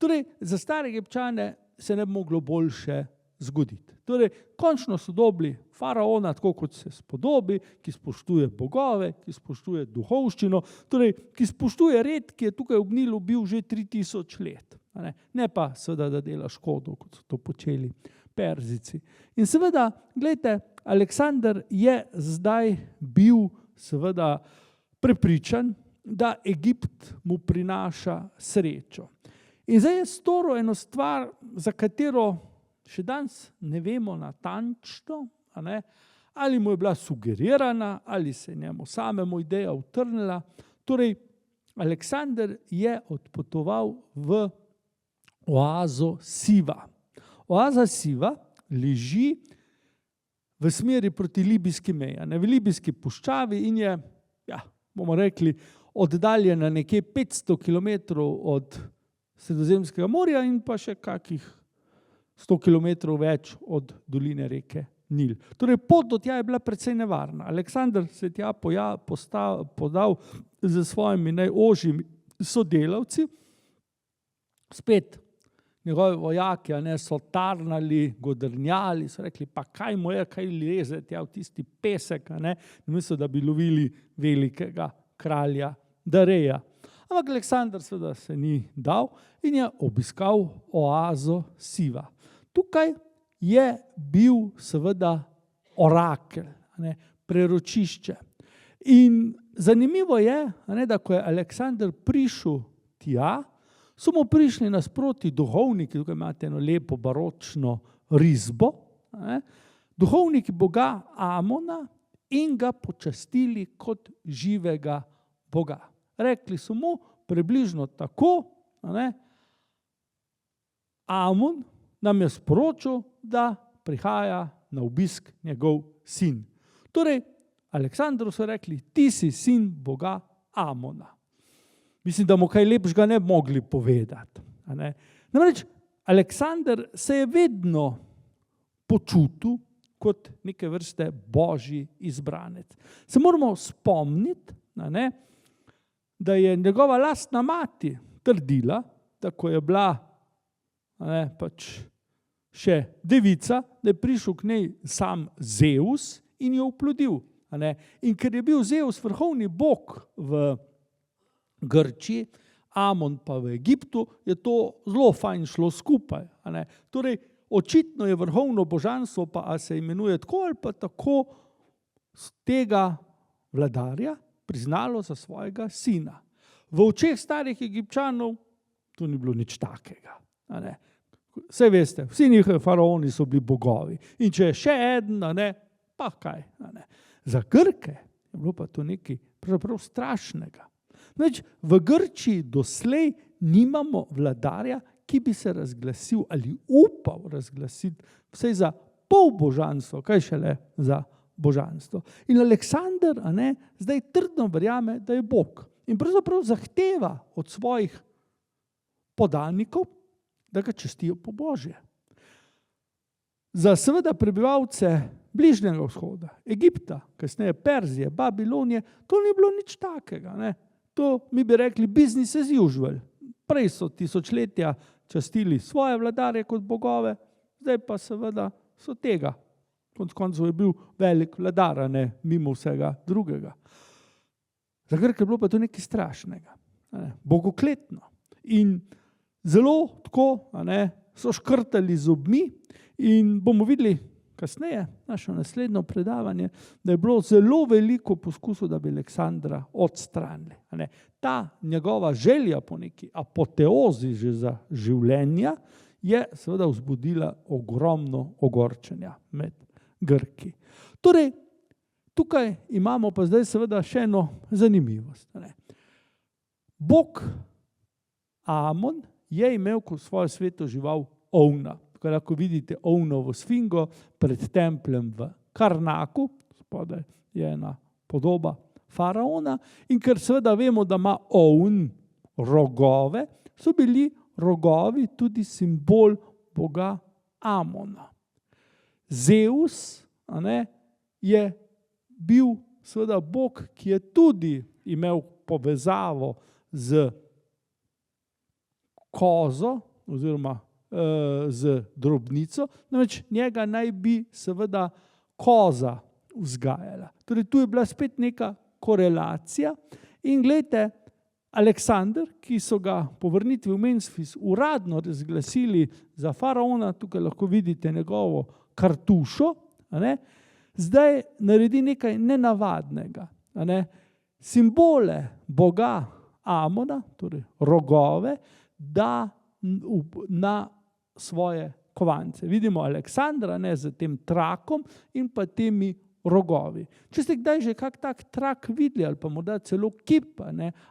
[SPEAKER 2] Torej, za stare Egipčane se ne bi moglo boljše zgoditi. Torej, končno so dobili faraona, tako kot se spodobi, ki spoštuje bogove, ki spoštuje duhovščino, torej, ki spoštuje red, ki je tukaj v Nilu bil že 3000 let. Ne pa seveda, da dela škodo, kot so to počeli Perzijci. In seveda, gledajte, Aleksander je zdaj bil seveda prepričan, da Egipt mu prinaša srečo. In zdaj je storil eno stvar, za katero še danes ne vemo natančno, ali mu je bila sugerirana, ali se je njemu samemu ideja utrnila. Torej, Aleksander je odpotoval v oazo Siva. Oaza Siva leži v smeri proti libijski meji, v libijski puščavi in je, bomo rekli, oddaljena nekje 500 km od Sredozemskega morja in pa še kakih 100 km več od doline reke Nil. Torej, pot do tja je bila precej nevarna. Aleksander se je tja podal z svojimi najožjimi sodelavci. Spet njegovi vojaki so tarnali, godrnjali, so rekli, pa kaj mu je, kaj leze tja v tisti pesek, namesto da bi lovili velikega kralja Dareja. Ampak Aleksander seveda se ni dal in je obiskal oazo Siva. Tukaj je bil seveda orakelj, preročišče. In zanimivo je, da ko je Aleksander prišel tja, so mu prišli nasproti duhovniki, tukaj imate eno lepo baročno risbo, duhovniki boga Amona in ga počastili kot živega boga. Rekli so mu približno tako, Amon nam je sporočil, da prihaja na obisk njegov sin. Torej, Aleksandru so rekli, ti si sin boga Amona. Mislim, da mu kaj lepšega ne bi mogli povedati. Namreč, Aleksander se je vedno počutil kot neke vrste božji izbranec. Se moramo spomniti, da je njegova lastna mati trdila, da ko je bila pač še devica, da je prišel k njej sam Zeus in jo oplodil. In ker je bil Zeus vrhovni bog v Grčiji, Amon pa v Egiptu, je to zelo fajn šlo skupaj. Torej, očitno je vrhovno božanstvo, pa a se imenuje tako ali pa tako, tega vladarja priznalo za svojega sina. V očeh starih Egipčanov to ni bilo nič takega. Saj veste, vsi njihovi faraoni so bili bogovi. In če je še eden, pa kaj. Za Grke je bilo pa to nekaj pravzaprav strašnega. V Grčiji doslej nimamo vladarja, ki bi se razglasil ali upal razglasiti vsaj za pol božanstvo, kaj šele za božanstvo. In Aleksander zdaj trdno verjame, da je Bog. In pravzaprav zahteva od svojih podanikov, da ga čestijo po Božje. Za seveda prebivalce Bližnjega vzhoda, Egipta, kasneje Perzije, Babilonije, to ni bilo nič takega. To mi bi rekli business as usual. Prej so tisočletja častili svoje vladarje kot bogove, zdaj pa seveda so tega. Konec koncev je bil velik vladar, mimo vsega drugega. Za Grke je bilo pa to nekaj strašnega, bogokletno. In zelo tako so škrtali zobmi in bomo videli kasneje, naše naslednjo predavanje, da je bilo zelo veliko poskusov, da bi Aleksandra odstranili. Ta njegova želja po neki apoteozi že za življenja je seveda vzbudila ogromno ogorčenja med Grki. Torej, tukaj imamo pa zdaj seveda še eno zanimivost. Bog Amon je imel kot svojo sveto žival ovna. Tukaj lahko vidite ovnovo sfingo pred templjem v Karnaku, spodaj je ena podoba faraona, in ker seveda vemo, da ima ovn rogove, so bili rogovi tudi simbol boga Amona. Zeus je bil seveda bog, ki je tudi imel povezavo z kozo oziroma z drobnico, namreč njega naj bi seveda koza vzgajala. Torej tu je bila spet neka korelacija in glejte, Aleksander, ki so ga po vrnitvi v Memfis uradno razglasili za faraona, tukaj lahko vidite njegovo kartušo, zdaj naredi nekaj nenavadnega. Simbole boga Amona, torej rogove, da na svoje kovance. Vidimo Aleksandra z tem trakom in pa temi rogovi. Če ste kdaj že kak tak trak videli ali pa morda celo kip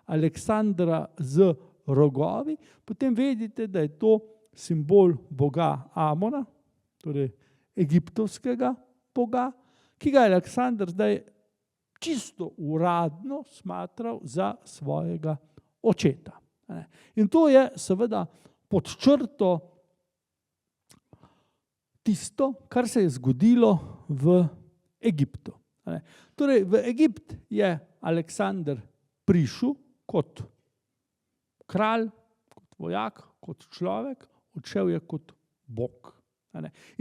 [SPEAKER 2] Aleksandra z rogovi, potem vedite, da je to simbol boga Amona, torej egiptovskega boga, ki ga je Aleksander zdaj čisto uradno smatral za svojega očeta. In to je seveda pod črto tisto, kar se je zgodilo v Egiptu. Torej, v Egipt je Aleksander prišel kot kralj, kot vojak, kot človek, odšel je kot bog.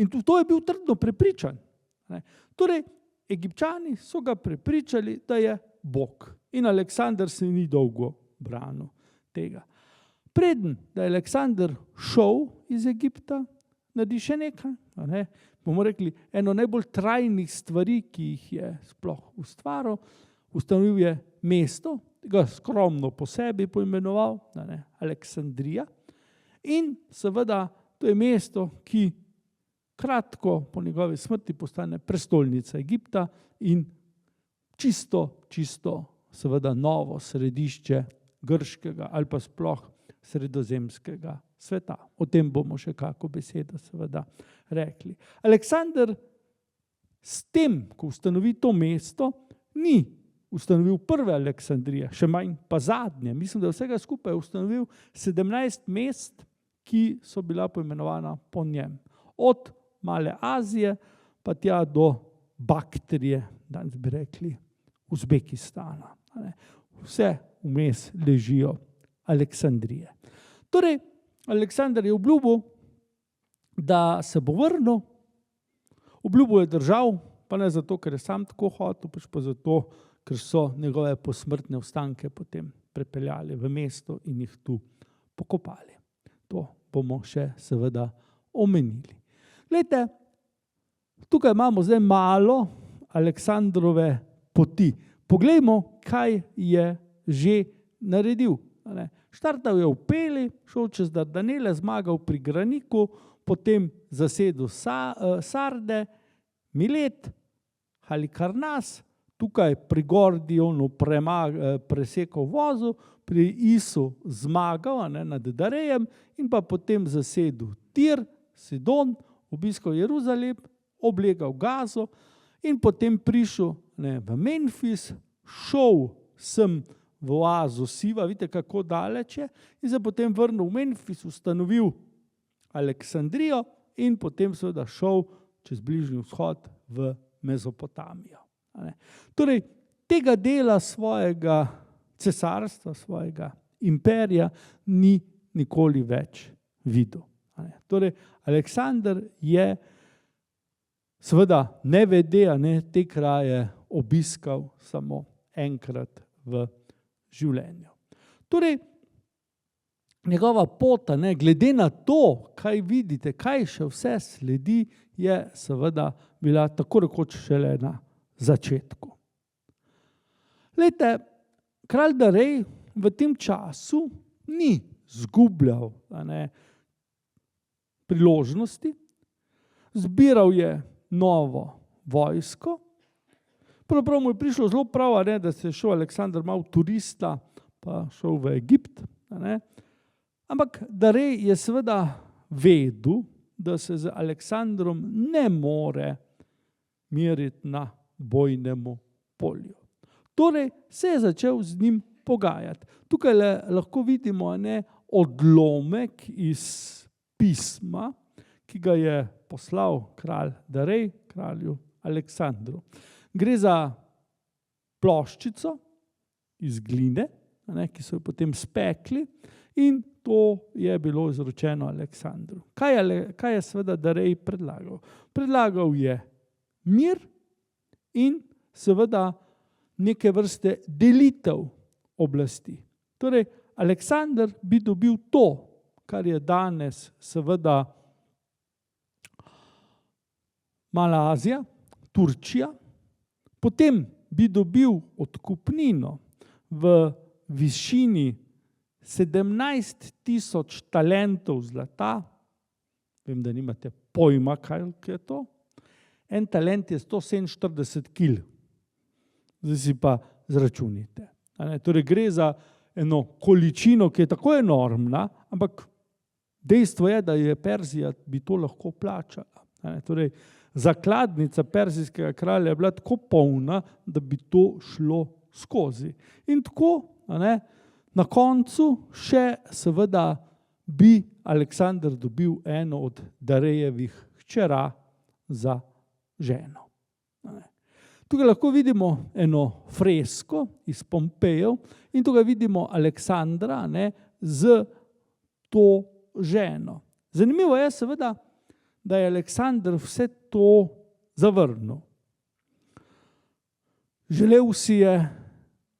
[SPEAKER 2] In to je bil trdno prepričan. Torej, Egipčani so ga prepričali, da je bog. In Aleksander se ni dolgo branil tega. Preden, da je Aleksander šel iz Egipta, naredi še nekaj, bomo rekli, eno najbolj trajnih stvari, ki jih je sploh ustvaril, ustanovil je mesto, ga skromno po sebi poimenoval, Aleksandrija, in seveda to je mesto, ki kratko po njegovi smrti postane prestolnica Egipta in čisto seveda novo središče grškega ali pa sploh sredozemskega sveta. O tem bomo še kako besedo seveda rekli. Aleksander s tem, ko ustanovi to mesto, ni ustanovil prve Aleksandrije, še manj pa zadnje. Mislim, da vsega skupaj ustanovil 17 mest, ki so bila poimenovana po njem. Od Male Azije pa tja do Baktrije, danes bi rekli Uzbekistana. Vse vmes ležijo Aleksandrije. Torej, Aleksander je obljubil, da se bo vrnil, obljubil je držal, pa ne zato, ker je sam tako hotel, pač pa zato, ker so njegove posmrtne ostanke potem prepeljali v mesto in jih tu pokopali. To bomo še seveda omenili. Glejte, tukaj imamo zdaj malo Aleksandrove poti. Poglejmo, kaj je že naredil. Štartal je v Peli, šel čez Dardanele, zmagal pri Graniku, potem zasedel Sarde, Milet, Halikarnas, tukaj pri Gordionu presekal vozu, pri Isu zmagal nad Darejem in pa potem zasedel Tir, Sidon, obiskal Jeruzalem, oblegal Gazo in potem prišel v Memfis, šel sem v oazo Siva, vidite kako daleč je, in se potem vrnil v Memfis, ustanovil Aleksandrijo in potem seveda šel čez Bližnji vzhod v Mezopotamijo. Torej, tega dela svojega cesarstva, svojega imperija ni nikoli več videl. Torej, Aleksander je seveda nevede te kraje obiskal samo enkrat v življenju. Torej, njegova pot, glede na to, kaj vidite, kaj še vse sledi, je seveda bila tako rekoč šele na začetku. Glejte, kralj Darej v tem času ni zgubljal priložnosti, zbiral je novo vojsko, pravzaprav mu je prišlo zelo prav, da se je šel Aleksander malo turista, pa šel v Egipt, ampak Darej je seveda vedel, da se z Aleksandrom ne more meriti na bojnemu polju. Torej se je začel z njim pogajati. Tukaj lahko vidimo odlomek iz pisma, ki ga je poslal kralj Darej kralju Aleksandru. Gre za ploščico iz gline, ki so jo potem spekli, in to je bilo izročeno Aleksandru. Kaj je seveda Darej predlagal? Predlagal je mir in seveda neke vrste delitev oblasti. Torej, Aleksander bi dobil to, kar je danes seveda Mala Azija, Turčija, potem bi dobil odkupnino v višini 17.000 talentov zlata, vem, da nimate pojma, kaj je to, en talent je 147 kil, zdaj si pa zračunite. Torej gre za eno količino, ki je tako enormna, ampak dejstvo je, da je Perzija bi to lahko plačala. Torej, zakladnica perzijskega kralja je bila tako polna, da bi to šlo skozi. In tako, na koncu še seveda bi Aleksander dobil eno od Darejevih hčera za ženo. Tukaj lahko vidimo eno fresko iz Pompejev in tukaj vidimo Aleksandra z to ženo. Zanimivo je seveda, da je Aleksander vse to zavrnil. Želel si je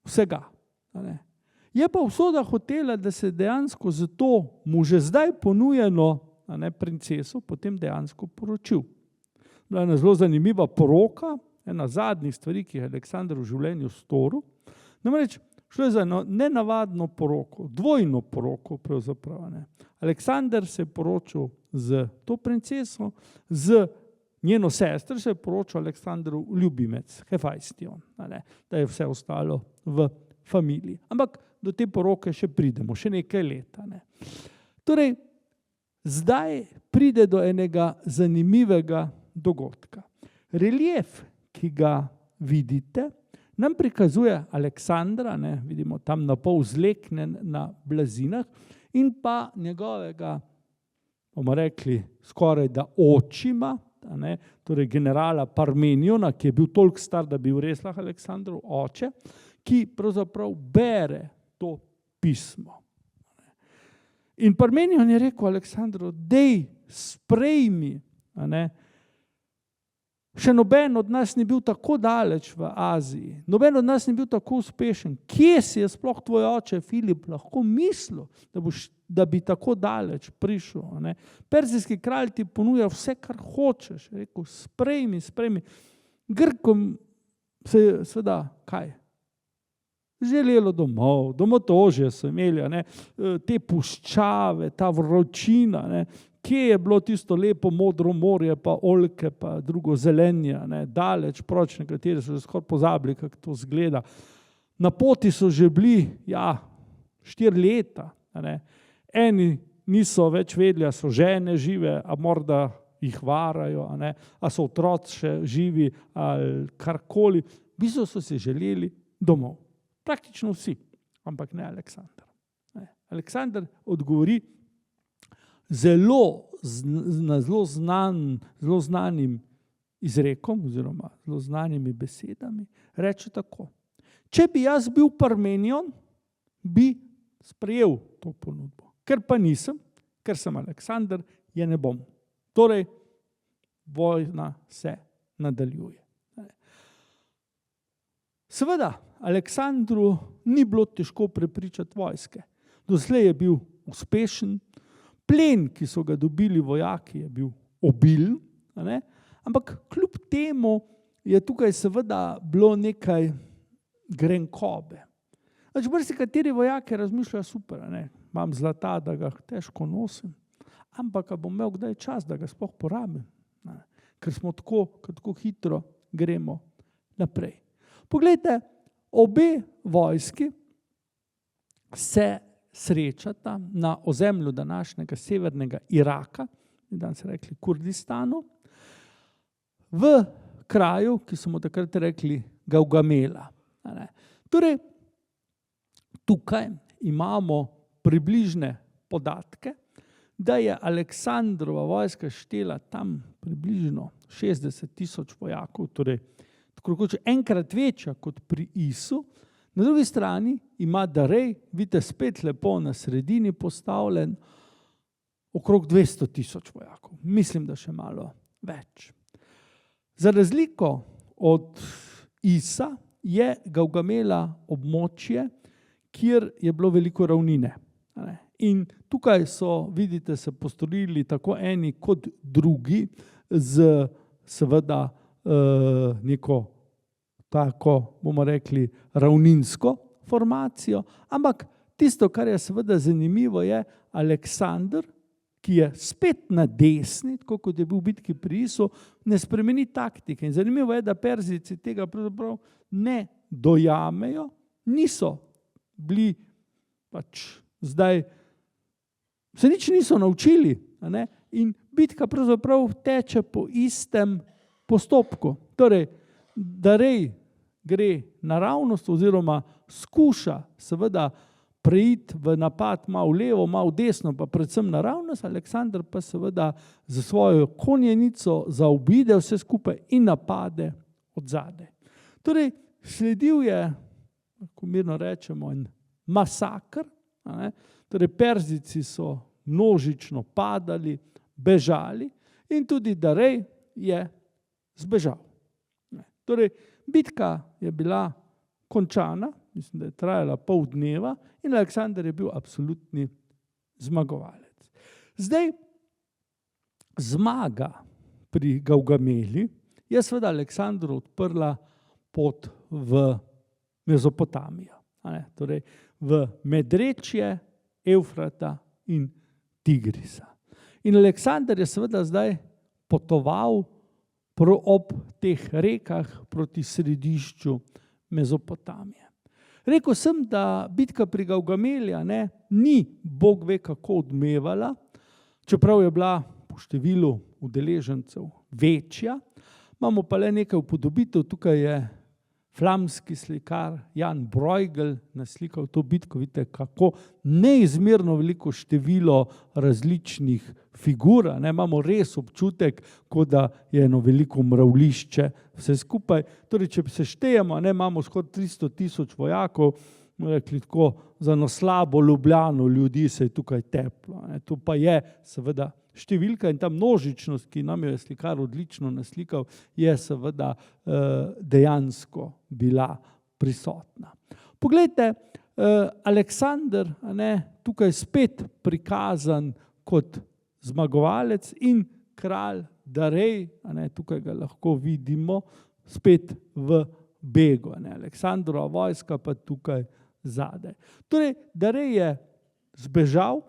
[SPEAKER 2] vsega. Je pa usoda hotela, da se dejansko za to mu že zdaj ponujeno princeso potem dejansko poročil. Bila je ena zelo zanimiva poroka, ena zadnjih stvari, ki je Aleksander v življenju storil. Namreč šlo je za eno nenavadno poroko, dvojno poroko pravzaprav. Aleksander se je poročil z to princeso, z njeno sestro se je poročil Aleksandrov ljubimec, Hefajstion, da je vse ostalo v familiji. Ampak do te poroke še pridemo, še nekaj leta. Torej, zdaj pride do enega zanimivega dogodka. Relief, ki ga vidite, nam prikazuje Aleksandra, vidimo tam na pol zleknjen na blazinah, in pa njegovega, bomo rekli, skoraj da očima, torej generala Parmeniona, ki je bil toliko star, da bi bil res lahko Aleksandrov oče, ki pravzaprav bere to pismo. In Parmenion je rekel Aleksandru, dej, sprejmi, še noben od nas ni bil tako daleč v Aziji, noben od nas ni bil tako uspešen. Kje si je sploh tvoj oče Filip lahko mislil, da bi tako daleč prišel? Perzijski kralj ti ponuja vse, kar hočeš. Je rekel, sprejmi. Grkom se je seveda kaj? Želelo domotožje so imeli, te puščave, ta vročina, kje je bilo tisto lepo modro morje, pa oljke, pa drugo zelenje, daleč proč, nekateri so že skoraj pozabili, kako to izgleda. Na poti so že bili, 4 leta. Eni niso več vedeli, a so žene žive, a morda jih varajo, a so otroci še živi, ali karkoli. V bistvu so si želeli domov. Praktično vsi, ampak ne Aleksander. Aleksander odgovori na zelo znanim izrekom oziroma zelo znanimi besedami. Reče tako: če bi jaz bil Parmenion, bi sprejel to ponudbo. Ker pa nisem, ker sem Aleksander, je ne bom. Torej, vojna se nadaljuje. Seveda, Aleksandru ni bilo težko prepričati vojske. Doslej je bil uspešen, plen, ki so ga dobili vojaki, je bil obilen, ampak kljub temu je tukaj seveda bilo nekaj grenkobe. Marsikateri vojaki razmišljajo, super, imam zlata, da ga težko nosim, ampak bom imel kdaj čas, da ga sploh porabim, ker smo tako hitro gremo naprej. Poglejte, obe vojski se srečata na ozemlju današnjega severnega Iraka, danes rekli Kurdistanu, v kraju, ki so mu takrat rekli Gaugamela. Torej, tukaj imamo približne podatke, da je Aleksandrova vojska štela tam približno 60,000 vojakov, torej tako enkrat večja kot pri Isu. Na drugi strani ima Darej, vidite spet lepo na sredini postavljen, okrog 200,000 vojakov. Mislim, da še malo več. Za razliko od Isa je Gaugamela območje, kjer je bilo veliko ravnine. In tukaj so, vidite, se postorili tako eni kot drugi z seveda neko tako, bomo rekli, ravninsko formacijo, ampak tisto, kar je seveda zanimivo, je Aleksander, ki je spet na desni, tako kot je bil v bitki pri Isu, ne spremeni taktike. In zanimivo je, da Perzijci tega pravzaprav ne dojamejo, niso bili zdaj, se nič niso naučili, in bitka pravzaprav teče po istem postopku. Torej, Darej gre naravnost oziroma skuša seveda preiti v napad malo levo, malo desno, pa predvsem naravnost, Aleksander pa seveda za svojo konjenico zaobide vse skupaj in napade od zadaj. Torej, sledil je, ko mirno rečemo, en masakr, torej Perzijci so množično padali, bežali in tudi Darej je zbežal. Torej, bitka je bila končana, mislim, da je trajala pol dneva in Aleksander je bil absolutni zmagovalec. Zdaj, zmaga pri Gaugameli je seveda Aleksandru odprla pot v Mezopotamijo, torej v medrečje Evfrata in Tigrisa. In Aleksander je seveda zdaj potoval ob teh rekah proti središču Mezopotamije. Rekel sem, da bitka pri Gaugameli ni Bog ve kako odmevala, čeprav je bila po številu udeležencev večja. Imamo pa le nekaj upodobitev, tukaj je flamski slikar Jan Bruegel naslikal to bitko, vidite, kako neizmerno veliko število različnih figur, imamo res občutek, kot da je eno veliko mravljišče vse skupaj. Torej, če se štejemo, imamo skoraj 300,000 vojakov, rekli tako, za eno slabo Ljubljano ljudi se je tukaj teplo. To pa je seveda številka in ta množičnost, ki nam jo je slikar odlično naslikal, je seveda dejansko bila prisotna. Poglejte, Aleksander, tukaj spet prikazan kot zmagovalec in kralj Darej, tukaj ga lahko vidimo, spet v begu. Aleksandrova vojska pa tukaj zadaj. Torej, Darej je zbežal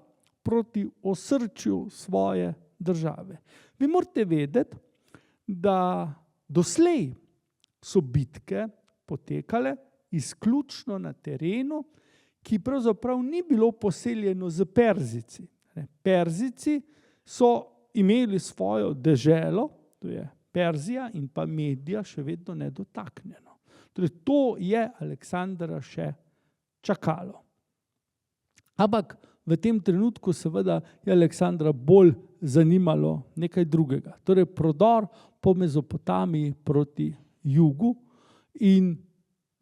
[SPEAKER 2] proti osrčju svoje države. Vi morate vedeti, da doslej so bitke potekale izključno na terenu, ki pravzaprav ni bilo poseljeno z Perzijci. Perzijci so imeli svojo deželo, to je Perzija in pa Medija še vedno nedotaknjeno. Torej, to je Aleksandra še čakalo. Ampak v tem trenutku seveda je Aleksandra bolj zanimalo nekaj drugega. Torej, prodor po Mezopotamiji proti jugu in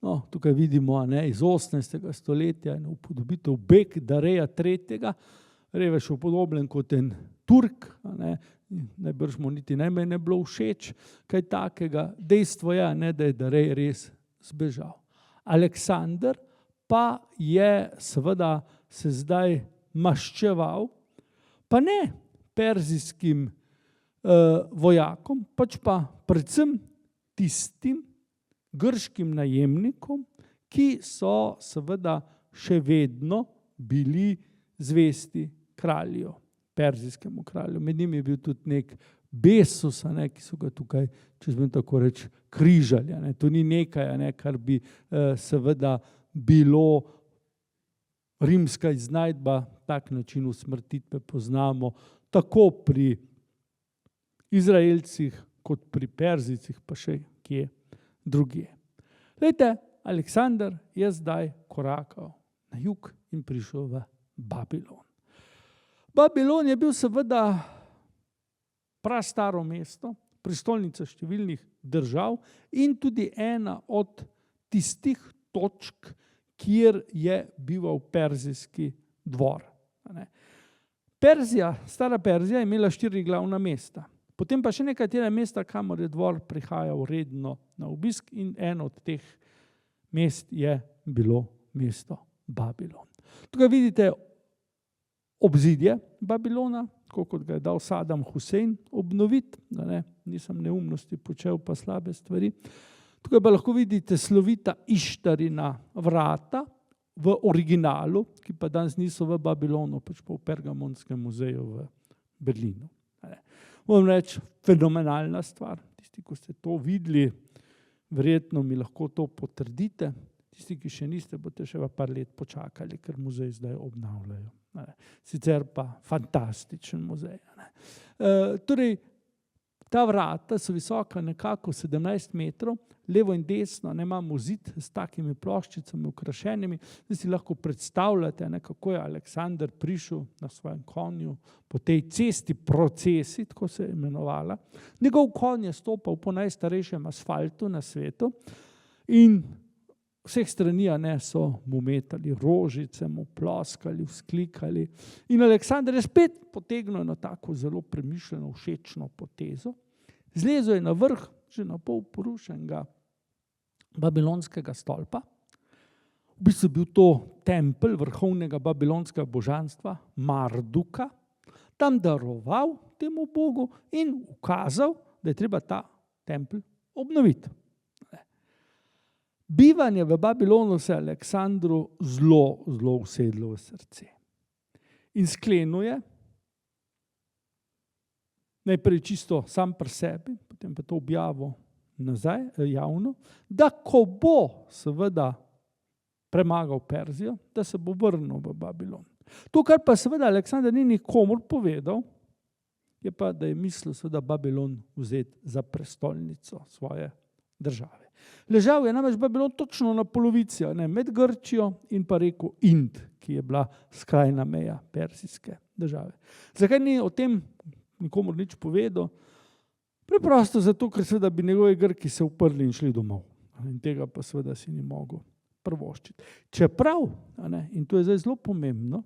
[SPEAKER 2] tukaj vidimo iz 18. stoletja upodobitev Bek Dareja III. Revež upodobljen kot en Turk, najbrž mu niti najmanj ne bilo všeč, kaj takega. Dejstvo je, da je Darej res zbežal. Aleksander pa je seveda se zdaj maščeval, pa ne perzijskim vojakom, pač pa predvsem tistim grškim najemnikom, ki so seveda še vedno bili zvesti kralju, perzijskemu kralju. Med njimi je bil tudi nek Besus, ki so ga tukaj, če smem tako reči, križali. To ni nekaj, kar bi seveda bilo rimska iznajdba, tak način usmrtitve poznamo tako pri Izraelcih kot pri Perzijcih, pa še kje drugje. Glejte, Aleksander je zdaj korakal na jug in prišel v Babilon. Babilon je bil seveda prastaro mesto, prestolnica številnih držav in tudi ena od tistih točk, kjer je bival perzijski dvor. Perzija, stara Perzija je imela 4 glavna mesta. Potem pa še nekatera mesta, kamor je dvor prihajal redno na obisk in eno od teh mest je bilo mesto Babilon. Tukaj vidite obzidje Babilona, kot ga je dal Sadam Husein obnoviti, nisem neumnosti počel pa slabe stvari. Tukaj pa lahko vidite slovita Ištarina vrata v originalu, ki pa danes niso v Babilonu, pač pa v Pergamonskem muzeju v Berlinu. Moram reči, fenomenalna stvar. Tisti, ko ste to videli, verjetno mi lahko to potrdite. Tisti, ki še niste, boste še par let počakali, ker muzej zdaj obnavljajo. Sicer pa fantastičen muzej. Torej, ta vrata so visoka nekako 17 metrov, levo in desno imamo zid s takimi ploščicami okrašenimi, da si lahko predstavljate, kako je Aleksander prišel na svojem konju po tej cesti procesi, tako se je imenovala. Njegov konj je stopal po najstarejšem asfaltu na svetu in vseh strani so mu metali rožice, mu ploskali, vzklikali. In Aleksander je spet potegnil na tako zelo premišljeno, všečno potezo. Zlezel je na vrh že na pol porušenega babilonskega stolpa. V bistvu bil to tempelj vrhovnega babilonskega božanstva Marduka, tam daroval temu bogu in ukazal, da je treba ta tempelj obnoviti. Bivanje v Babilonu se je Aleksandru zelo usedlo v srce. In sklenil je, najprej čisto sam pri sebi, potem pa to objavil nazaj javno, da ko bo seveda premagal Perzijo, da se bo vrnil v Babilon. To, kar pa seveda Aleksander ni nikomur povedal, je pa, da je mislil seveda Babilon vzeti za prestolnico svoje države. Ležal je namreč Babilon točno na polovici, med Grčijo in pa reko Ind, ki je bila skrajna meja perzijske države. Zakaj ni o tem nikomur nič povedal? Preprosto zato, ker seveda bi njegovi Grki se uprli in šli domov. In tega pa seveda si ni mogel privoščiti. Čeprav, in to je zdaj zelo pomembno,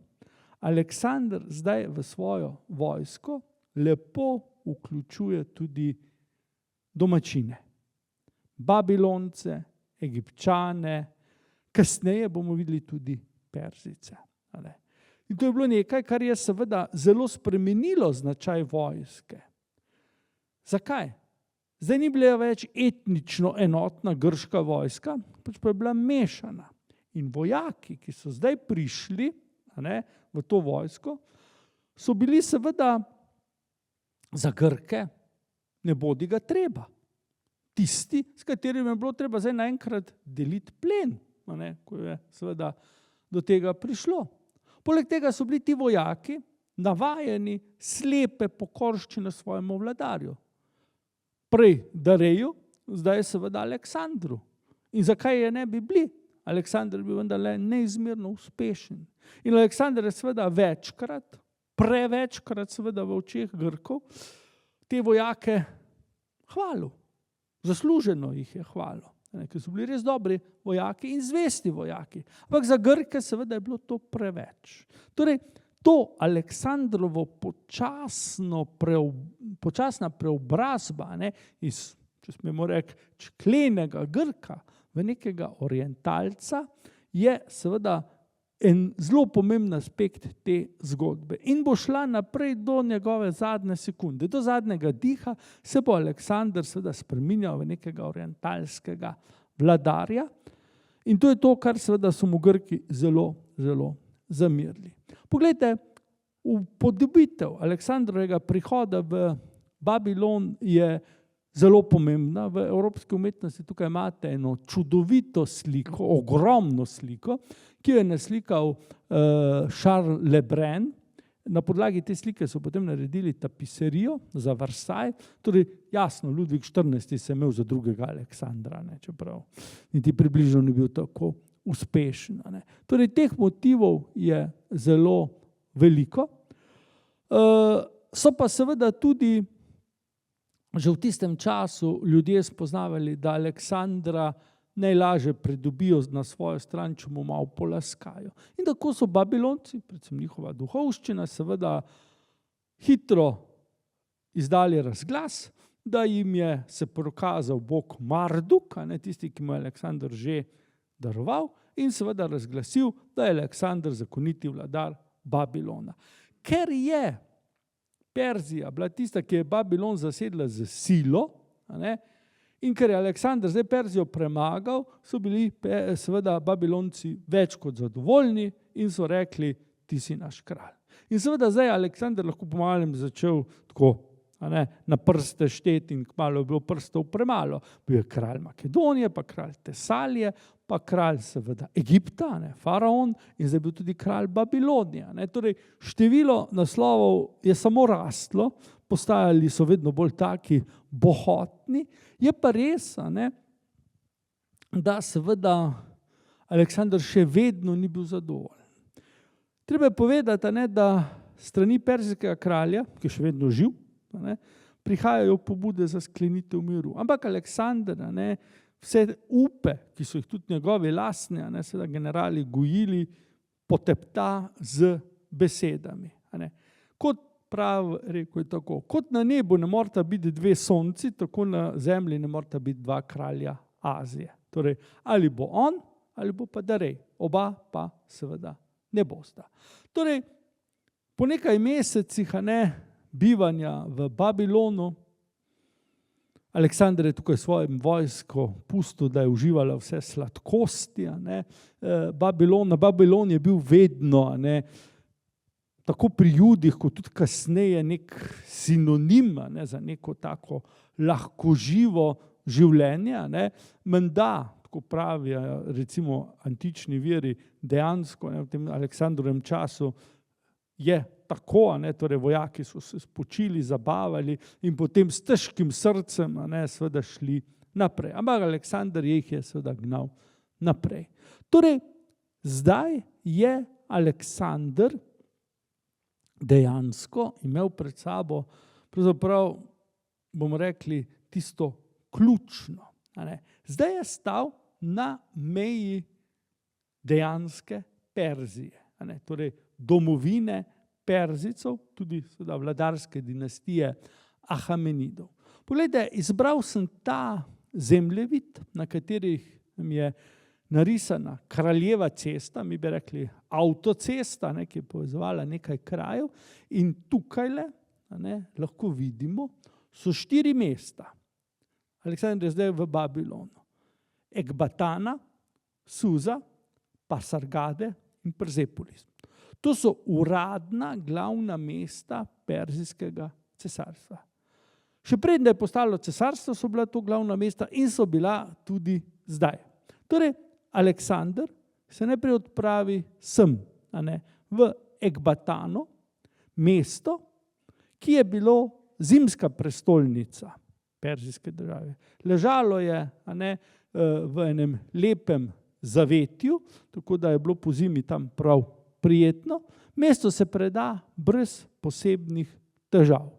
[SPEAKER 2] Aleksander zdaj v svojo vojsko lepo vključuje tudi domačine. Babilonce, Egipčane, kasneje bomo videli tudi Perzijce. In to je bilo nekaj, kar je seveda zelo spremenilo značaj vojske. Zakaj? Zdaj ni bila več etnično enotna grška vojska, pač pa je bila mešana. In vojaki, ki so zdaj prišli v to vojsko, so bili seveda za Grke ne bodi ga treba. Tisti, s katerim je bilo treba zdaj naenkrat deliti plen, ko je seveda do tega prišlo. Poleg tega so bili ti vojaki navajeni slepe pokorščine svojemu vladarju. Prej Dareju, zdaj seveda Aleksandru. In zakaj je ne bi bili? Aleksandr je bil vendarle neizmerno uspešen. In Aleksandr je seveda večkrat, prevečkrat seveda v očeh Grkov, te vojake hvalil. Zasluženo jih je hvalil, ker so bili res dobri vojaki in zvesti vojaki. Ampak za Grke seveda je bilo to preveč. Torej, to Aleksandrovo počasna preobrazba iz, če smemo reči, čklenega Grka v nekega orientalca je seveda en zelo pomemben aspekt te zgodbe. In bo šla naprej do njegove zadnje sekunde. Do zadnjega diha se bo Aleksander seveda spreminjal v nekega orientalskega vladarja. In to je to, kar seveda so mu Grki zelo, zelo zamerili. Poglejte, upodobitev Aleksandrovega prihoda v Babilon je zelo pomembna. V evropski umetnosti tukaj imate eno čudovito sliko, ogromno sliko, ki jo je naslikal Charles Le Brun. Na podlagi te slike so potem naredili tapiserijo za Versailles. Torej, jasno, Ludvik XIV se je imel za drugega Aleksandra, čeprav niti približno ni bil tako uspešen. Torej, teh motivov je zelo veliko. So pa seveda tudi že v tistem času ljudje spoznavali, da Aleksandra najlažje pridobijo na svojo stran, če mu malo polaskajo. In tako so Babilonci, predvsem njihova duhovščina, seveda hitro izdali razglas, da jim je se prokazal bog Marduk, tisti, ki mu je Aleksandr že daroval, in seveda razglasil, da je Aleksandr zakoniti vladar Babilona. Ker je Perzija bila tista, ki je Babilon zasedla z silo, in ker je Aleksandr zdaj Perzijo premagal, so bili seveda Babilonci več kot zadovoljni in so rekli, ti si naš kralj. In seveda zdaj Aleksandr lahko pomalem začel tako na prste šteti in kmalu je bilo prstov premalo. Bil je kralj Makedonije, pa kralj Tesalije, pa kralj seveda Egipta, faraon, in zdaj bil tudi kralj Babilonija. Torej, število naslovov je samo rastlo, postajali so vedno bolj taki bohotni. Je pa res, da seveda Aleksandr še vedno ni bil zadovoljen. Treba je povedati, da strani perzijskega kralja, ki je še vedno živ, prihajajo pobude za sklenitev miru. Ampak Aleksandr, vse upe, ki so jih tudi njegovi lastni, seveda generali gojili, potepta z besedami. Kot prav rekel je tako, kot na nebu ne morata biti dve sonci, tako na zemlji ne morata biti dva kralja Azije. Torej, ali bo on, ali bo pa Darej. Oba pa seveda ne bosta. Torej, po nekaj mesecih bivanja v Babilonu, Aleksandr je tukaj svojim vojsko pustil, da je uživala vse sladkosti. Babilon je bil vedno, tako pri Judih, kot tudi kasneje, nek sinonim za neko tako lahkoživo življenje. Menda, tako pravijo recimo antični viri, dejansko v tem Aleksandrovem času je tako, torej vojaki so se spočili, zabavali in potem s težkim srcem seveda šli naprej. Ampak Aleksandr jih je seveda gnal naprej. Torej, zdaj je Aleksandr dejansko imel pred sabo, pravzaprav bomo rekli, tisto ključno. Zdaj je stal na meji dejanske Perzije, torej domovine Perzicov, tudi seveda vladarske dinastije Ahamenidov. Poglejte, izbral sem ta zemljevid, na katerih je narisana kraljeva cesta, mi bi rekli avtocesta, ki je povezovala nekaj krajev, in tukajle lahko vidimo, so 4 mesta. Aleksandr je zdaj v Babilonu. Ekbatana, Suza, Pasargade in Persepolis. To so uradna glavna mesta perzijskega cesarstva. Še predtem, da je postalo cesarstvo, so bila to glavna mesta in so bila tudi zdaj. Torej, Aleksander se najprej odpravi sem, v Ekbatano, mesto, ki je bilo zimska prestolnica perzijske države. Ležalo je v enem lepem zavetju, tako da je bilo po zimi tam prav prijetno. Mesto se preda brez posebnih težav.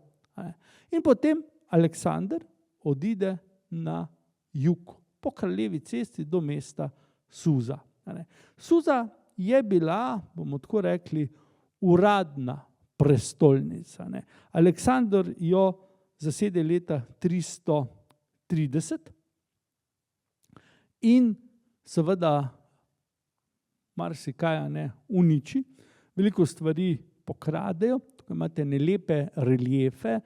[SPEAKER 2] In potem Aleksander odide na jug, po kraljevi cesti do mesta Suza. Suza je bila, bomo tako rekli, uradna prestolnica. Aleksander jo zasede leta 330 in seveda marsikaj uniči, veliko stvari pokradejo. Tukaj imate lepe reliefe,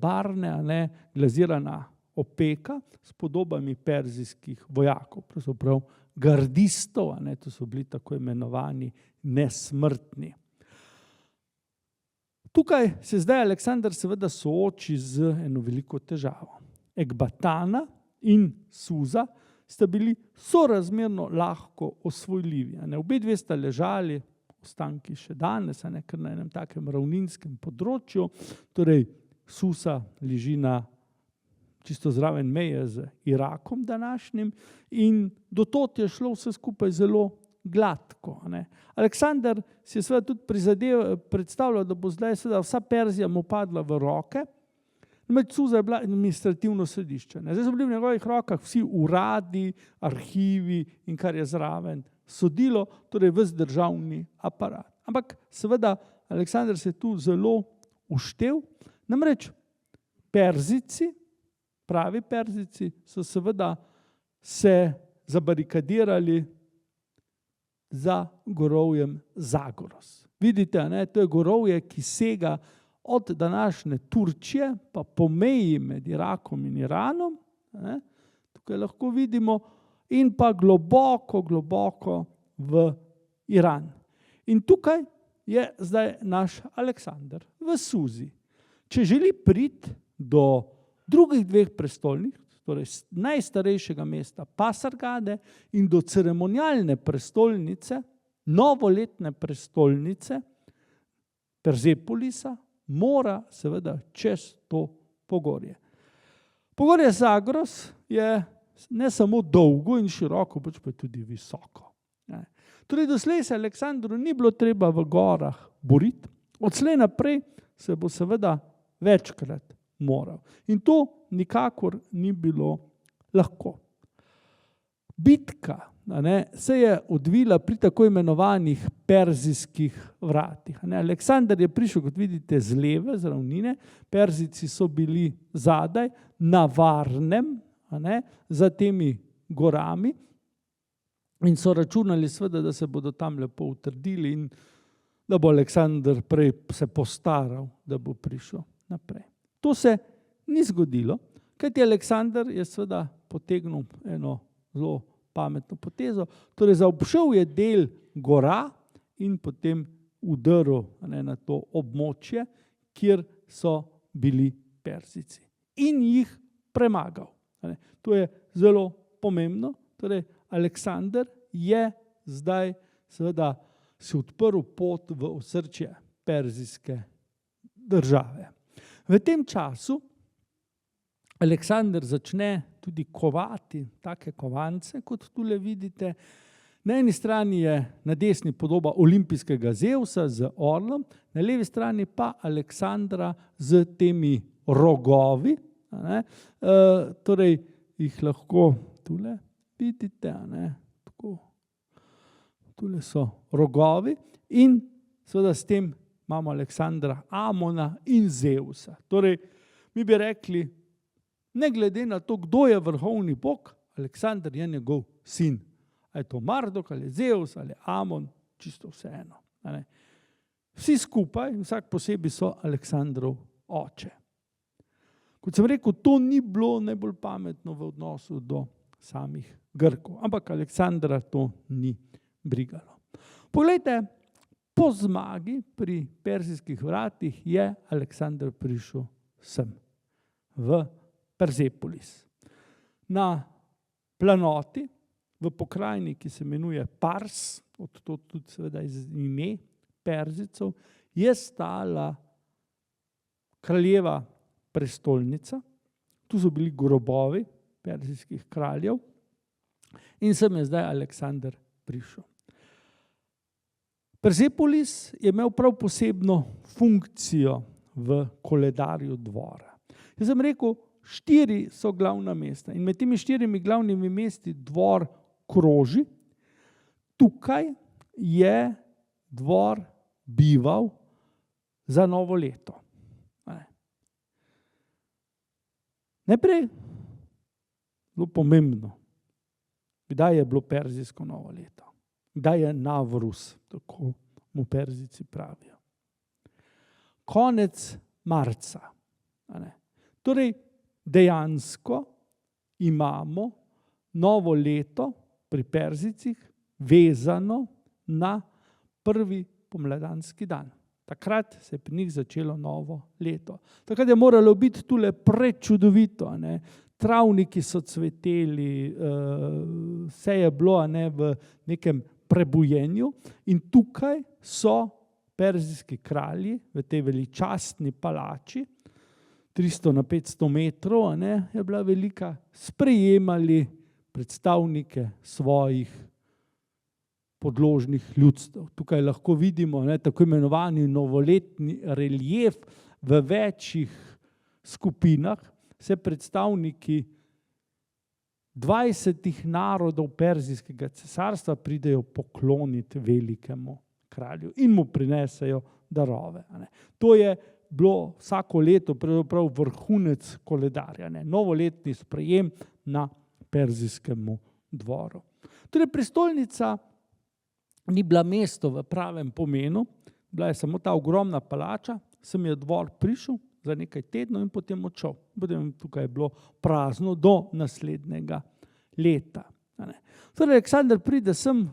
[SPEAKER 2] barvne, glazirana opeka s podobami perzijskih vojakov, pravzaprav gardistov, to so bili tako imenovani nesmrtni. Tukaj se zdaj Aleksander seveda sooči z eno veliko težavo. Ekbatana in Suza sta bili sorazmerno lahko osvojljivi. Obe dve sta ležali, ostanki še danes, kar na enem takem ravninskem področju, torej Susa leži na čisto zraven meje z Irakom današnjim in do tod je šlo vse skupaj zelo gladko. Aleksander si je seveda tudi predstavljal, da bo zdaj vsa Perzija mu padla v roke. Suza je bila administrativno središče. Zdaj so bili v njegovih rokah vsi uradi, arhivi in kar je zraven sodilo, torej ves državni aparat. Ampak seveda Aleksander se je tu zelo uštel, namreč Perzijci, pravi Perzijci, so seveda se zabarikadirali za gorovjem Zagoros. Vidite, to je gorovje, ki sega od današnje Turčije, pa po meji med Irakom in Iranom, tukaj lahko vidimo, in pa globoko, globoko v Iran. In tukaj je zdaj naš Aleksander v Suzi. Če želi priti do drugih dveh prestolnic, torej najstarejšega mesta Pasargade in do ceremonialne prestolnice, novoletne prestolnice Perzepolisa, mora seveda čez to pogorje. Pogorje Zagros je ne samo dolgo in široko, pač pa tudi visoko. Torej doslej se Aleksandru ni bilo treba v gorah boriti, odslej naprej se bo seveda večkrat moral. In to nikakor ni bilo lahko. Bitka se je odvila pri tako imenovanih perzijskih vratih. Aleksander je prišel, kot vidite, z leve, z ravnine, Perzijci so bili zadaj, na varnem, za temi gorami in so računali seveda, da se bodo tam lepo utrdili in da bo Aleksander prej se postaral, da bo prišel naprej. To se ni zgodilo, kajti Aleksander je seveda potegnil eno zelo pametno potezo, torej zaobšel je del gora in potem udrl na to območje, kjer so bili Perzijci in jih premagal. To je zelo pomembno, torej Aleksander je zdaj seveda si odprl pot v osrčje perzijske države. V tem času Aleksander začne tudi kovati take kovance, kot tule vidite. Na eni strani je na desni podoba olimpijskega Zevsa z orlom, na levi strani pa Aleksandra z temi rogovi. Torej jih lahko tule vidite, tako. Tule so rogovi in seveda s tem imamo Aleksandra, Amona in Zevsa. Torej, mi bi rekli, ne glede na to, kdo je vrhovni bog, Aleksander je njegov sin. A je to Mardok, ali Zevs, ali Amon, čisto vseeno. Vsi skupaj, vsak posebej so Aleksandrov oče. Kot sem rekel, to ni bilo najbolj pametno v odnosu do samih Grkov, ampak Aleksandra to ni brigalo. Poglejte, po zmagi pri perzijskih vratih je Aleksander prišel sem, v Persepolis. Na planoti, v pokrajini, ki se imenuje Pars, odtod tudi seveda ime Perzicov, je stala kraljeva prestolnica. Tu so bili grobovi perzijskih kraljev in sem je zdaj Aleksander prišel. Persepolis je imel prav posebno funkcijo v koledarju dvora. Jaz sem rekel, 4 so glavna mesta in med temi 4 glavnimi mesti dvor kroži. Tukaj je dvor bival za novo leto. Najprej, zelo pomembno, kdaj je bilo perzijsko novo leto, kdaj je Navruz, tako mu Perzijci pravijo. Konec marca. Torej, dejansko imamo novo leto pri Perzijcih vezano na prvi pomladanski dan. Takrat se je pri njih začelo novo leto. Takrat je moralo biti tule prečudovito. Travniki so cveteli, vse je bilo v nekem prebujenju in tukaj so perzijski kralji v tej veličastni palači, 300 na 500 metrov, je bila velika, sprejemali predstavnike svojih podložnih ljudstev. Tukaj lahko vidimo tako imenovani novoletni relief v večjih skupinah. Se predstavniki 20 narodov Perzijskega cesarstva pridejo pokloniti velikemu kralju in mu prinesejo darove. To je bilo vsako leto pravzaprav vrhunec koledarja. Novoletni sprejem na perzijskemu dvoru. Torej, prestolnica ni bila mesto v pravem pomenu, bila je samo ta ogromna palača, sem je dvor prišel za nekaj tednov in potem odšel. Potem tukaj je bilo prazno do naslednjega leta. Torej, Aleksander pride sem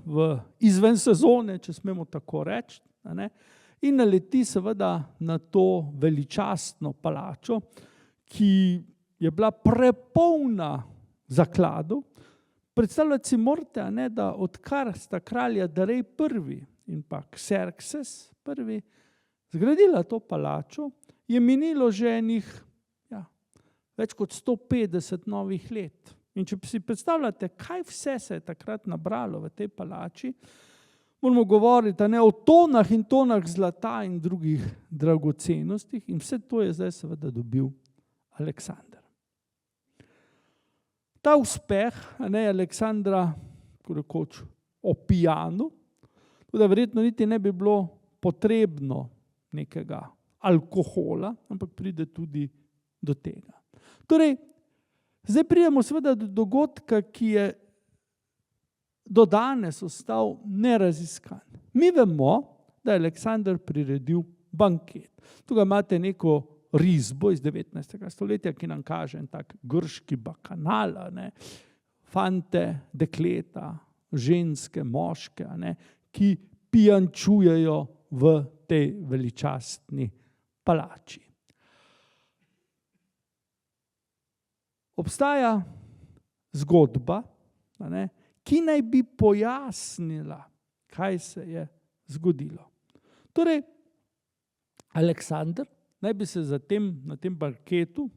[SPEAKER 2] izven sezone, če smemo tako reči, in naleti seveda na to veličastno palačo, ki je bila prepolna zakladov. Predstavljati si morate, da odkar sta kralja Darej prvi in pa Kserkses prvi zgradila to palačo, je minilo že več kot 150 novih let. In če si predstavljate, kaj vse se je takrat nabralo v tej palači, moramo govoriti o tonah in tonah zlata in drugih dragocenostih in vse to je zdaj seveda dobil Aleksander. Ta uspeh Aleksandra, tako rekoč, opijanu, da verjetno niti ne bi bilo potrebno nekega alkohola, ampak pride tudi do tega. Torej, zdaj pridemo seveda do dogodka, ki je do danes ostal neraziskan. Mi vemo, da je Aleksander priredil banket. Tukaj imate neko risbo iz 19. stoletja, ki nam kaže en tak grški bakanal, fante, dekleta, ženske, moške, ki pijančujejo v tej veličastni palači. Obstaja zgodba, ki naj bi pojasnila, kaj se je zgodilo. Torej, Aleksander naj bi se na tem banketu,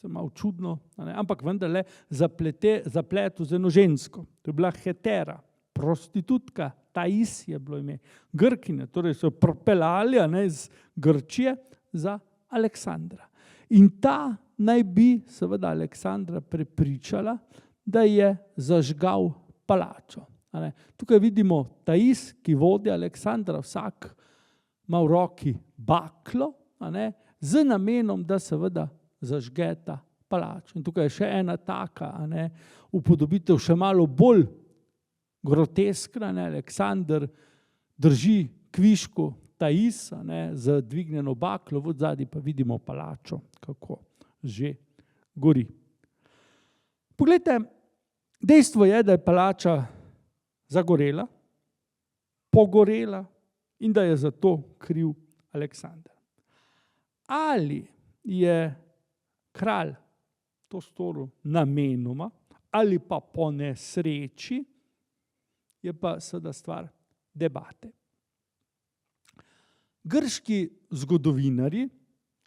[SPEAKER 2] malo čudno, ampak vendarle zapletel z eno žensko. To je bila Hetera, prostitutka, Thais je bilo ime, Grkinja, torej so jo propeljali iz Grčije za Aleksandra. In ta naj bi seveda Aleksandra prepričala, da je zažgal palačo. Tukaj vidimo Thais, ki vodi Aleksandra, vsak ima v roki baklo, z namenom, da seveda zažgeta palačo. In tukaj je še ena taka upodobitev, še malo bolj groteskna. Aleksander drži kvišku Thais z dvignjeno baklo, v zadnji pa vidimo palačo, kako že gori. Poglejte, dejstvo je, da je palača zagorela, pogorela in da je za to kriv Aleksander. Ali je kralj to storil namenoma ali pa po nesreči, je pa seveda stvar debate. Grški zgodovinarji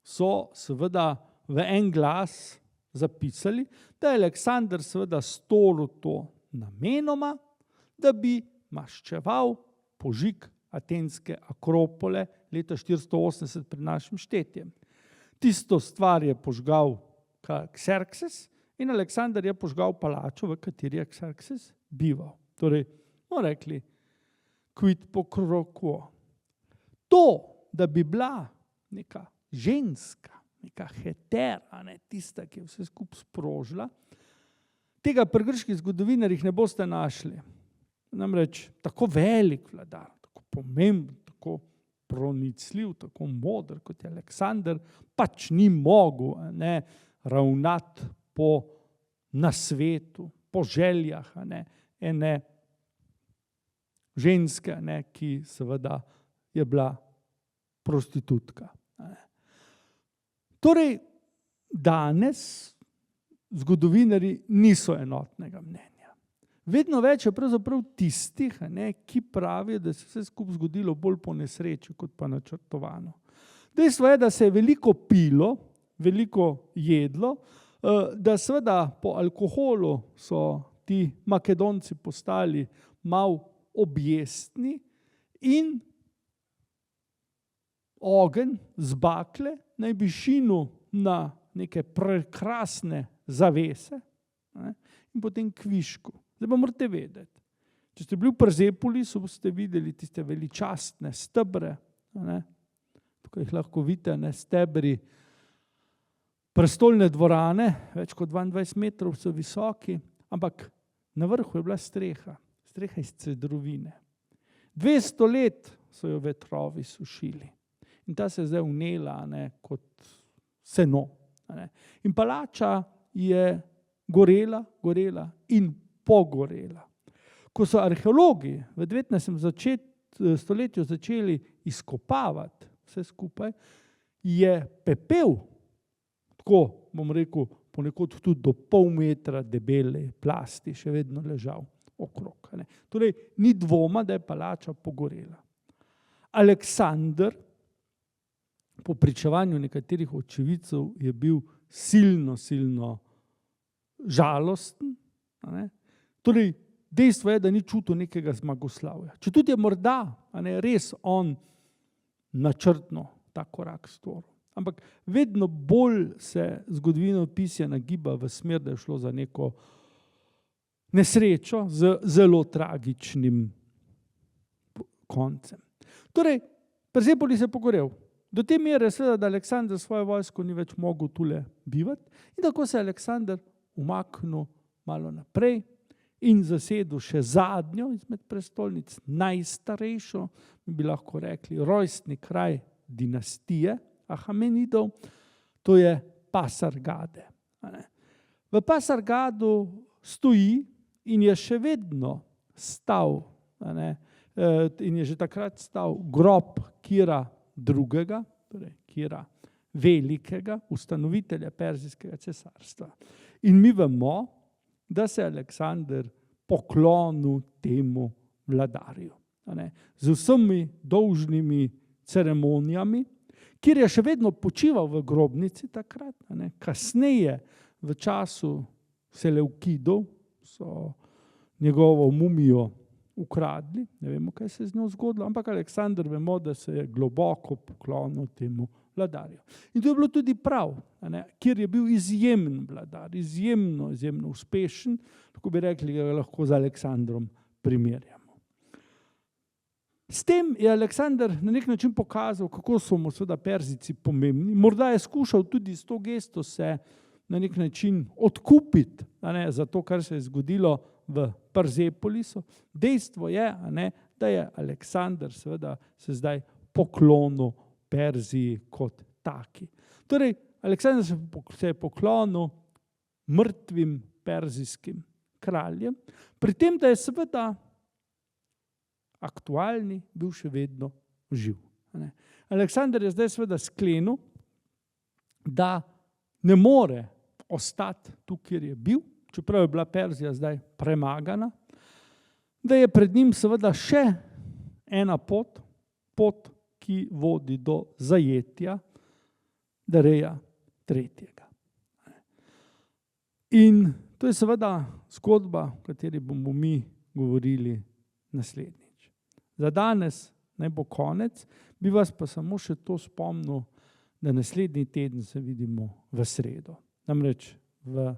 [SPEAKER 2] so seveda v en glas zapisali, da je Aleksander seveda storil to namenoma, da bi maščeval požig atenske Akropole leta 480 pred našim štetjem. Tisto stvar je požgal Kserkses in Aleksander je požgal palačo, v kateri je Kserkses bival. Torej, smo rekli, quid pro quo. To, da bi bila neka ženska, neka hetera, tista, ki je vse skupaj sprožila, tega pri grških zgodovinarjih ne boste našli. Namreč tako velik vladar, tako pomemben, tako pronicljiv, tako moder kot je Aleksander, pač ni mogel ravnati po nasvetu, po željah ene ženske, ki seveda je bila prostitutka. Torej, danes zgodovinarji niso enotnega mnenja. Vedno več je pravzaprav tistih, ki pravijo, da se vse skupaj zgodilo bolj po nesreči, kot pa načrtovano. Dejstvo je, da se je veliko pilo, veliko jedlo, da seveda po alkoholu so ti Makedonci postali malo objestni in ogenj z bakle naj bi šinil na neke prekrasne zavese in potem kvišku. Zdaj pa morate vedeti, če ste bili v Persepolisu, boste videli tiste veličastne stebre, tukaj jih lahko vidite, stebri prestolne dvorane, več kot 22 metrov so visoki, ampak na vrhu je bila streha iz cedrovine. 200 let so jo vetrovi sušili in ta se je zdaj vnela kot seno. In palača je gorela in pogorela. Ko so arheologi v 19. stoletju začeli izkopavati vse skupaj, je pepel, tako bom rekel, ponekod tudi do pol metra debele plasti še vedno ležal okrog. Torej, ni dvoma, da je palača pogorela. Aleksander, po pričevanju nekaterih očividcev, je bil silno žalosten. Torej, dejstvo je, da ni čutil nekega zmagoslavja. Četudi je morda res on načrtno ta korak storil. Ampak vedno bolj se zgodovinopisje nagiba v smer, da je šlo za neko nesrečo z zelo tragičnim koncem. Torej, Persepolis je pogorel. Do te mere seveda, da Aleksander svojo vojsko ni več mogel tule bivati in tako se je Aleksander umaknil malo naprej in zasedel še zadnjo izmed prestolnic, najstarejšo, bi lahko rekli, rojstni kraj dinastije Ahamenidov, to je Pasargade. V Pasargadu stoji in je še vedno stal, in je že takrat stal grob Kira II., torej Kira Velikega, ustanovitelja Perzijskega cesarstva. In mi vemo, da se je Aleksander poklonil temu vladarju. Z vsemi dolžnimi ceremonijami, kjer je še vedno počival v grobnici takrat. Kasneje, v času Seleukidov, so njegovo mumijo ukradli, ne vemo, kaj se je z njo zgodilo, ampak Aleksander vemo, da se je globoko poklonil temu vladarju. In to je bilo tudi prav, kjer je bil izjemen vladar, izjemno uspešen, tako bi rekli, ga lahko z Aleksandrom primerjamo. S tem je Aleksander na nek način pokazal, kako so mu seveda Perzijci pomembni. Morda je skušal tudi s to gesto se na nek način odkupiti za to, kar se je zgodilo v Persepolisu. Dejstvo je, da je Aleksander seveda se zdaj poklonil Perziji kot taki. Torej, Aleksander se je poklonil mrtvim perzijskim kraljem, pri tem, da je seveda aktualni bil še vedno živ. Aleksander je zdaj seveda sklenil, da ne more ostati tu, kjer je bil, čeprav je bila Perzija zdaj premagana, da je pred njim seveda še ena pot, ki vodi do zajetja Dareja III. In to je seveda zgodba, o kateri bomo mi govorili naslednjič. Za danes naj bo konec, bi vas pa samo še to spomnil, da naslednji teden se vidimo v sredo. Namreč v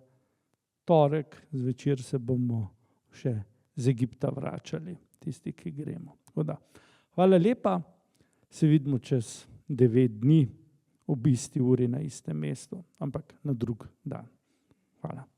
[SPEAKER 2] torek zvečer se bomo še z Egipta vračali, tisti, ki gremo. Hvala lepa, se vidimo čez 9 dni ob isti uri na istem mestu, ampak na drug dan. Hvala.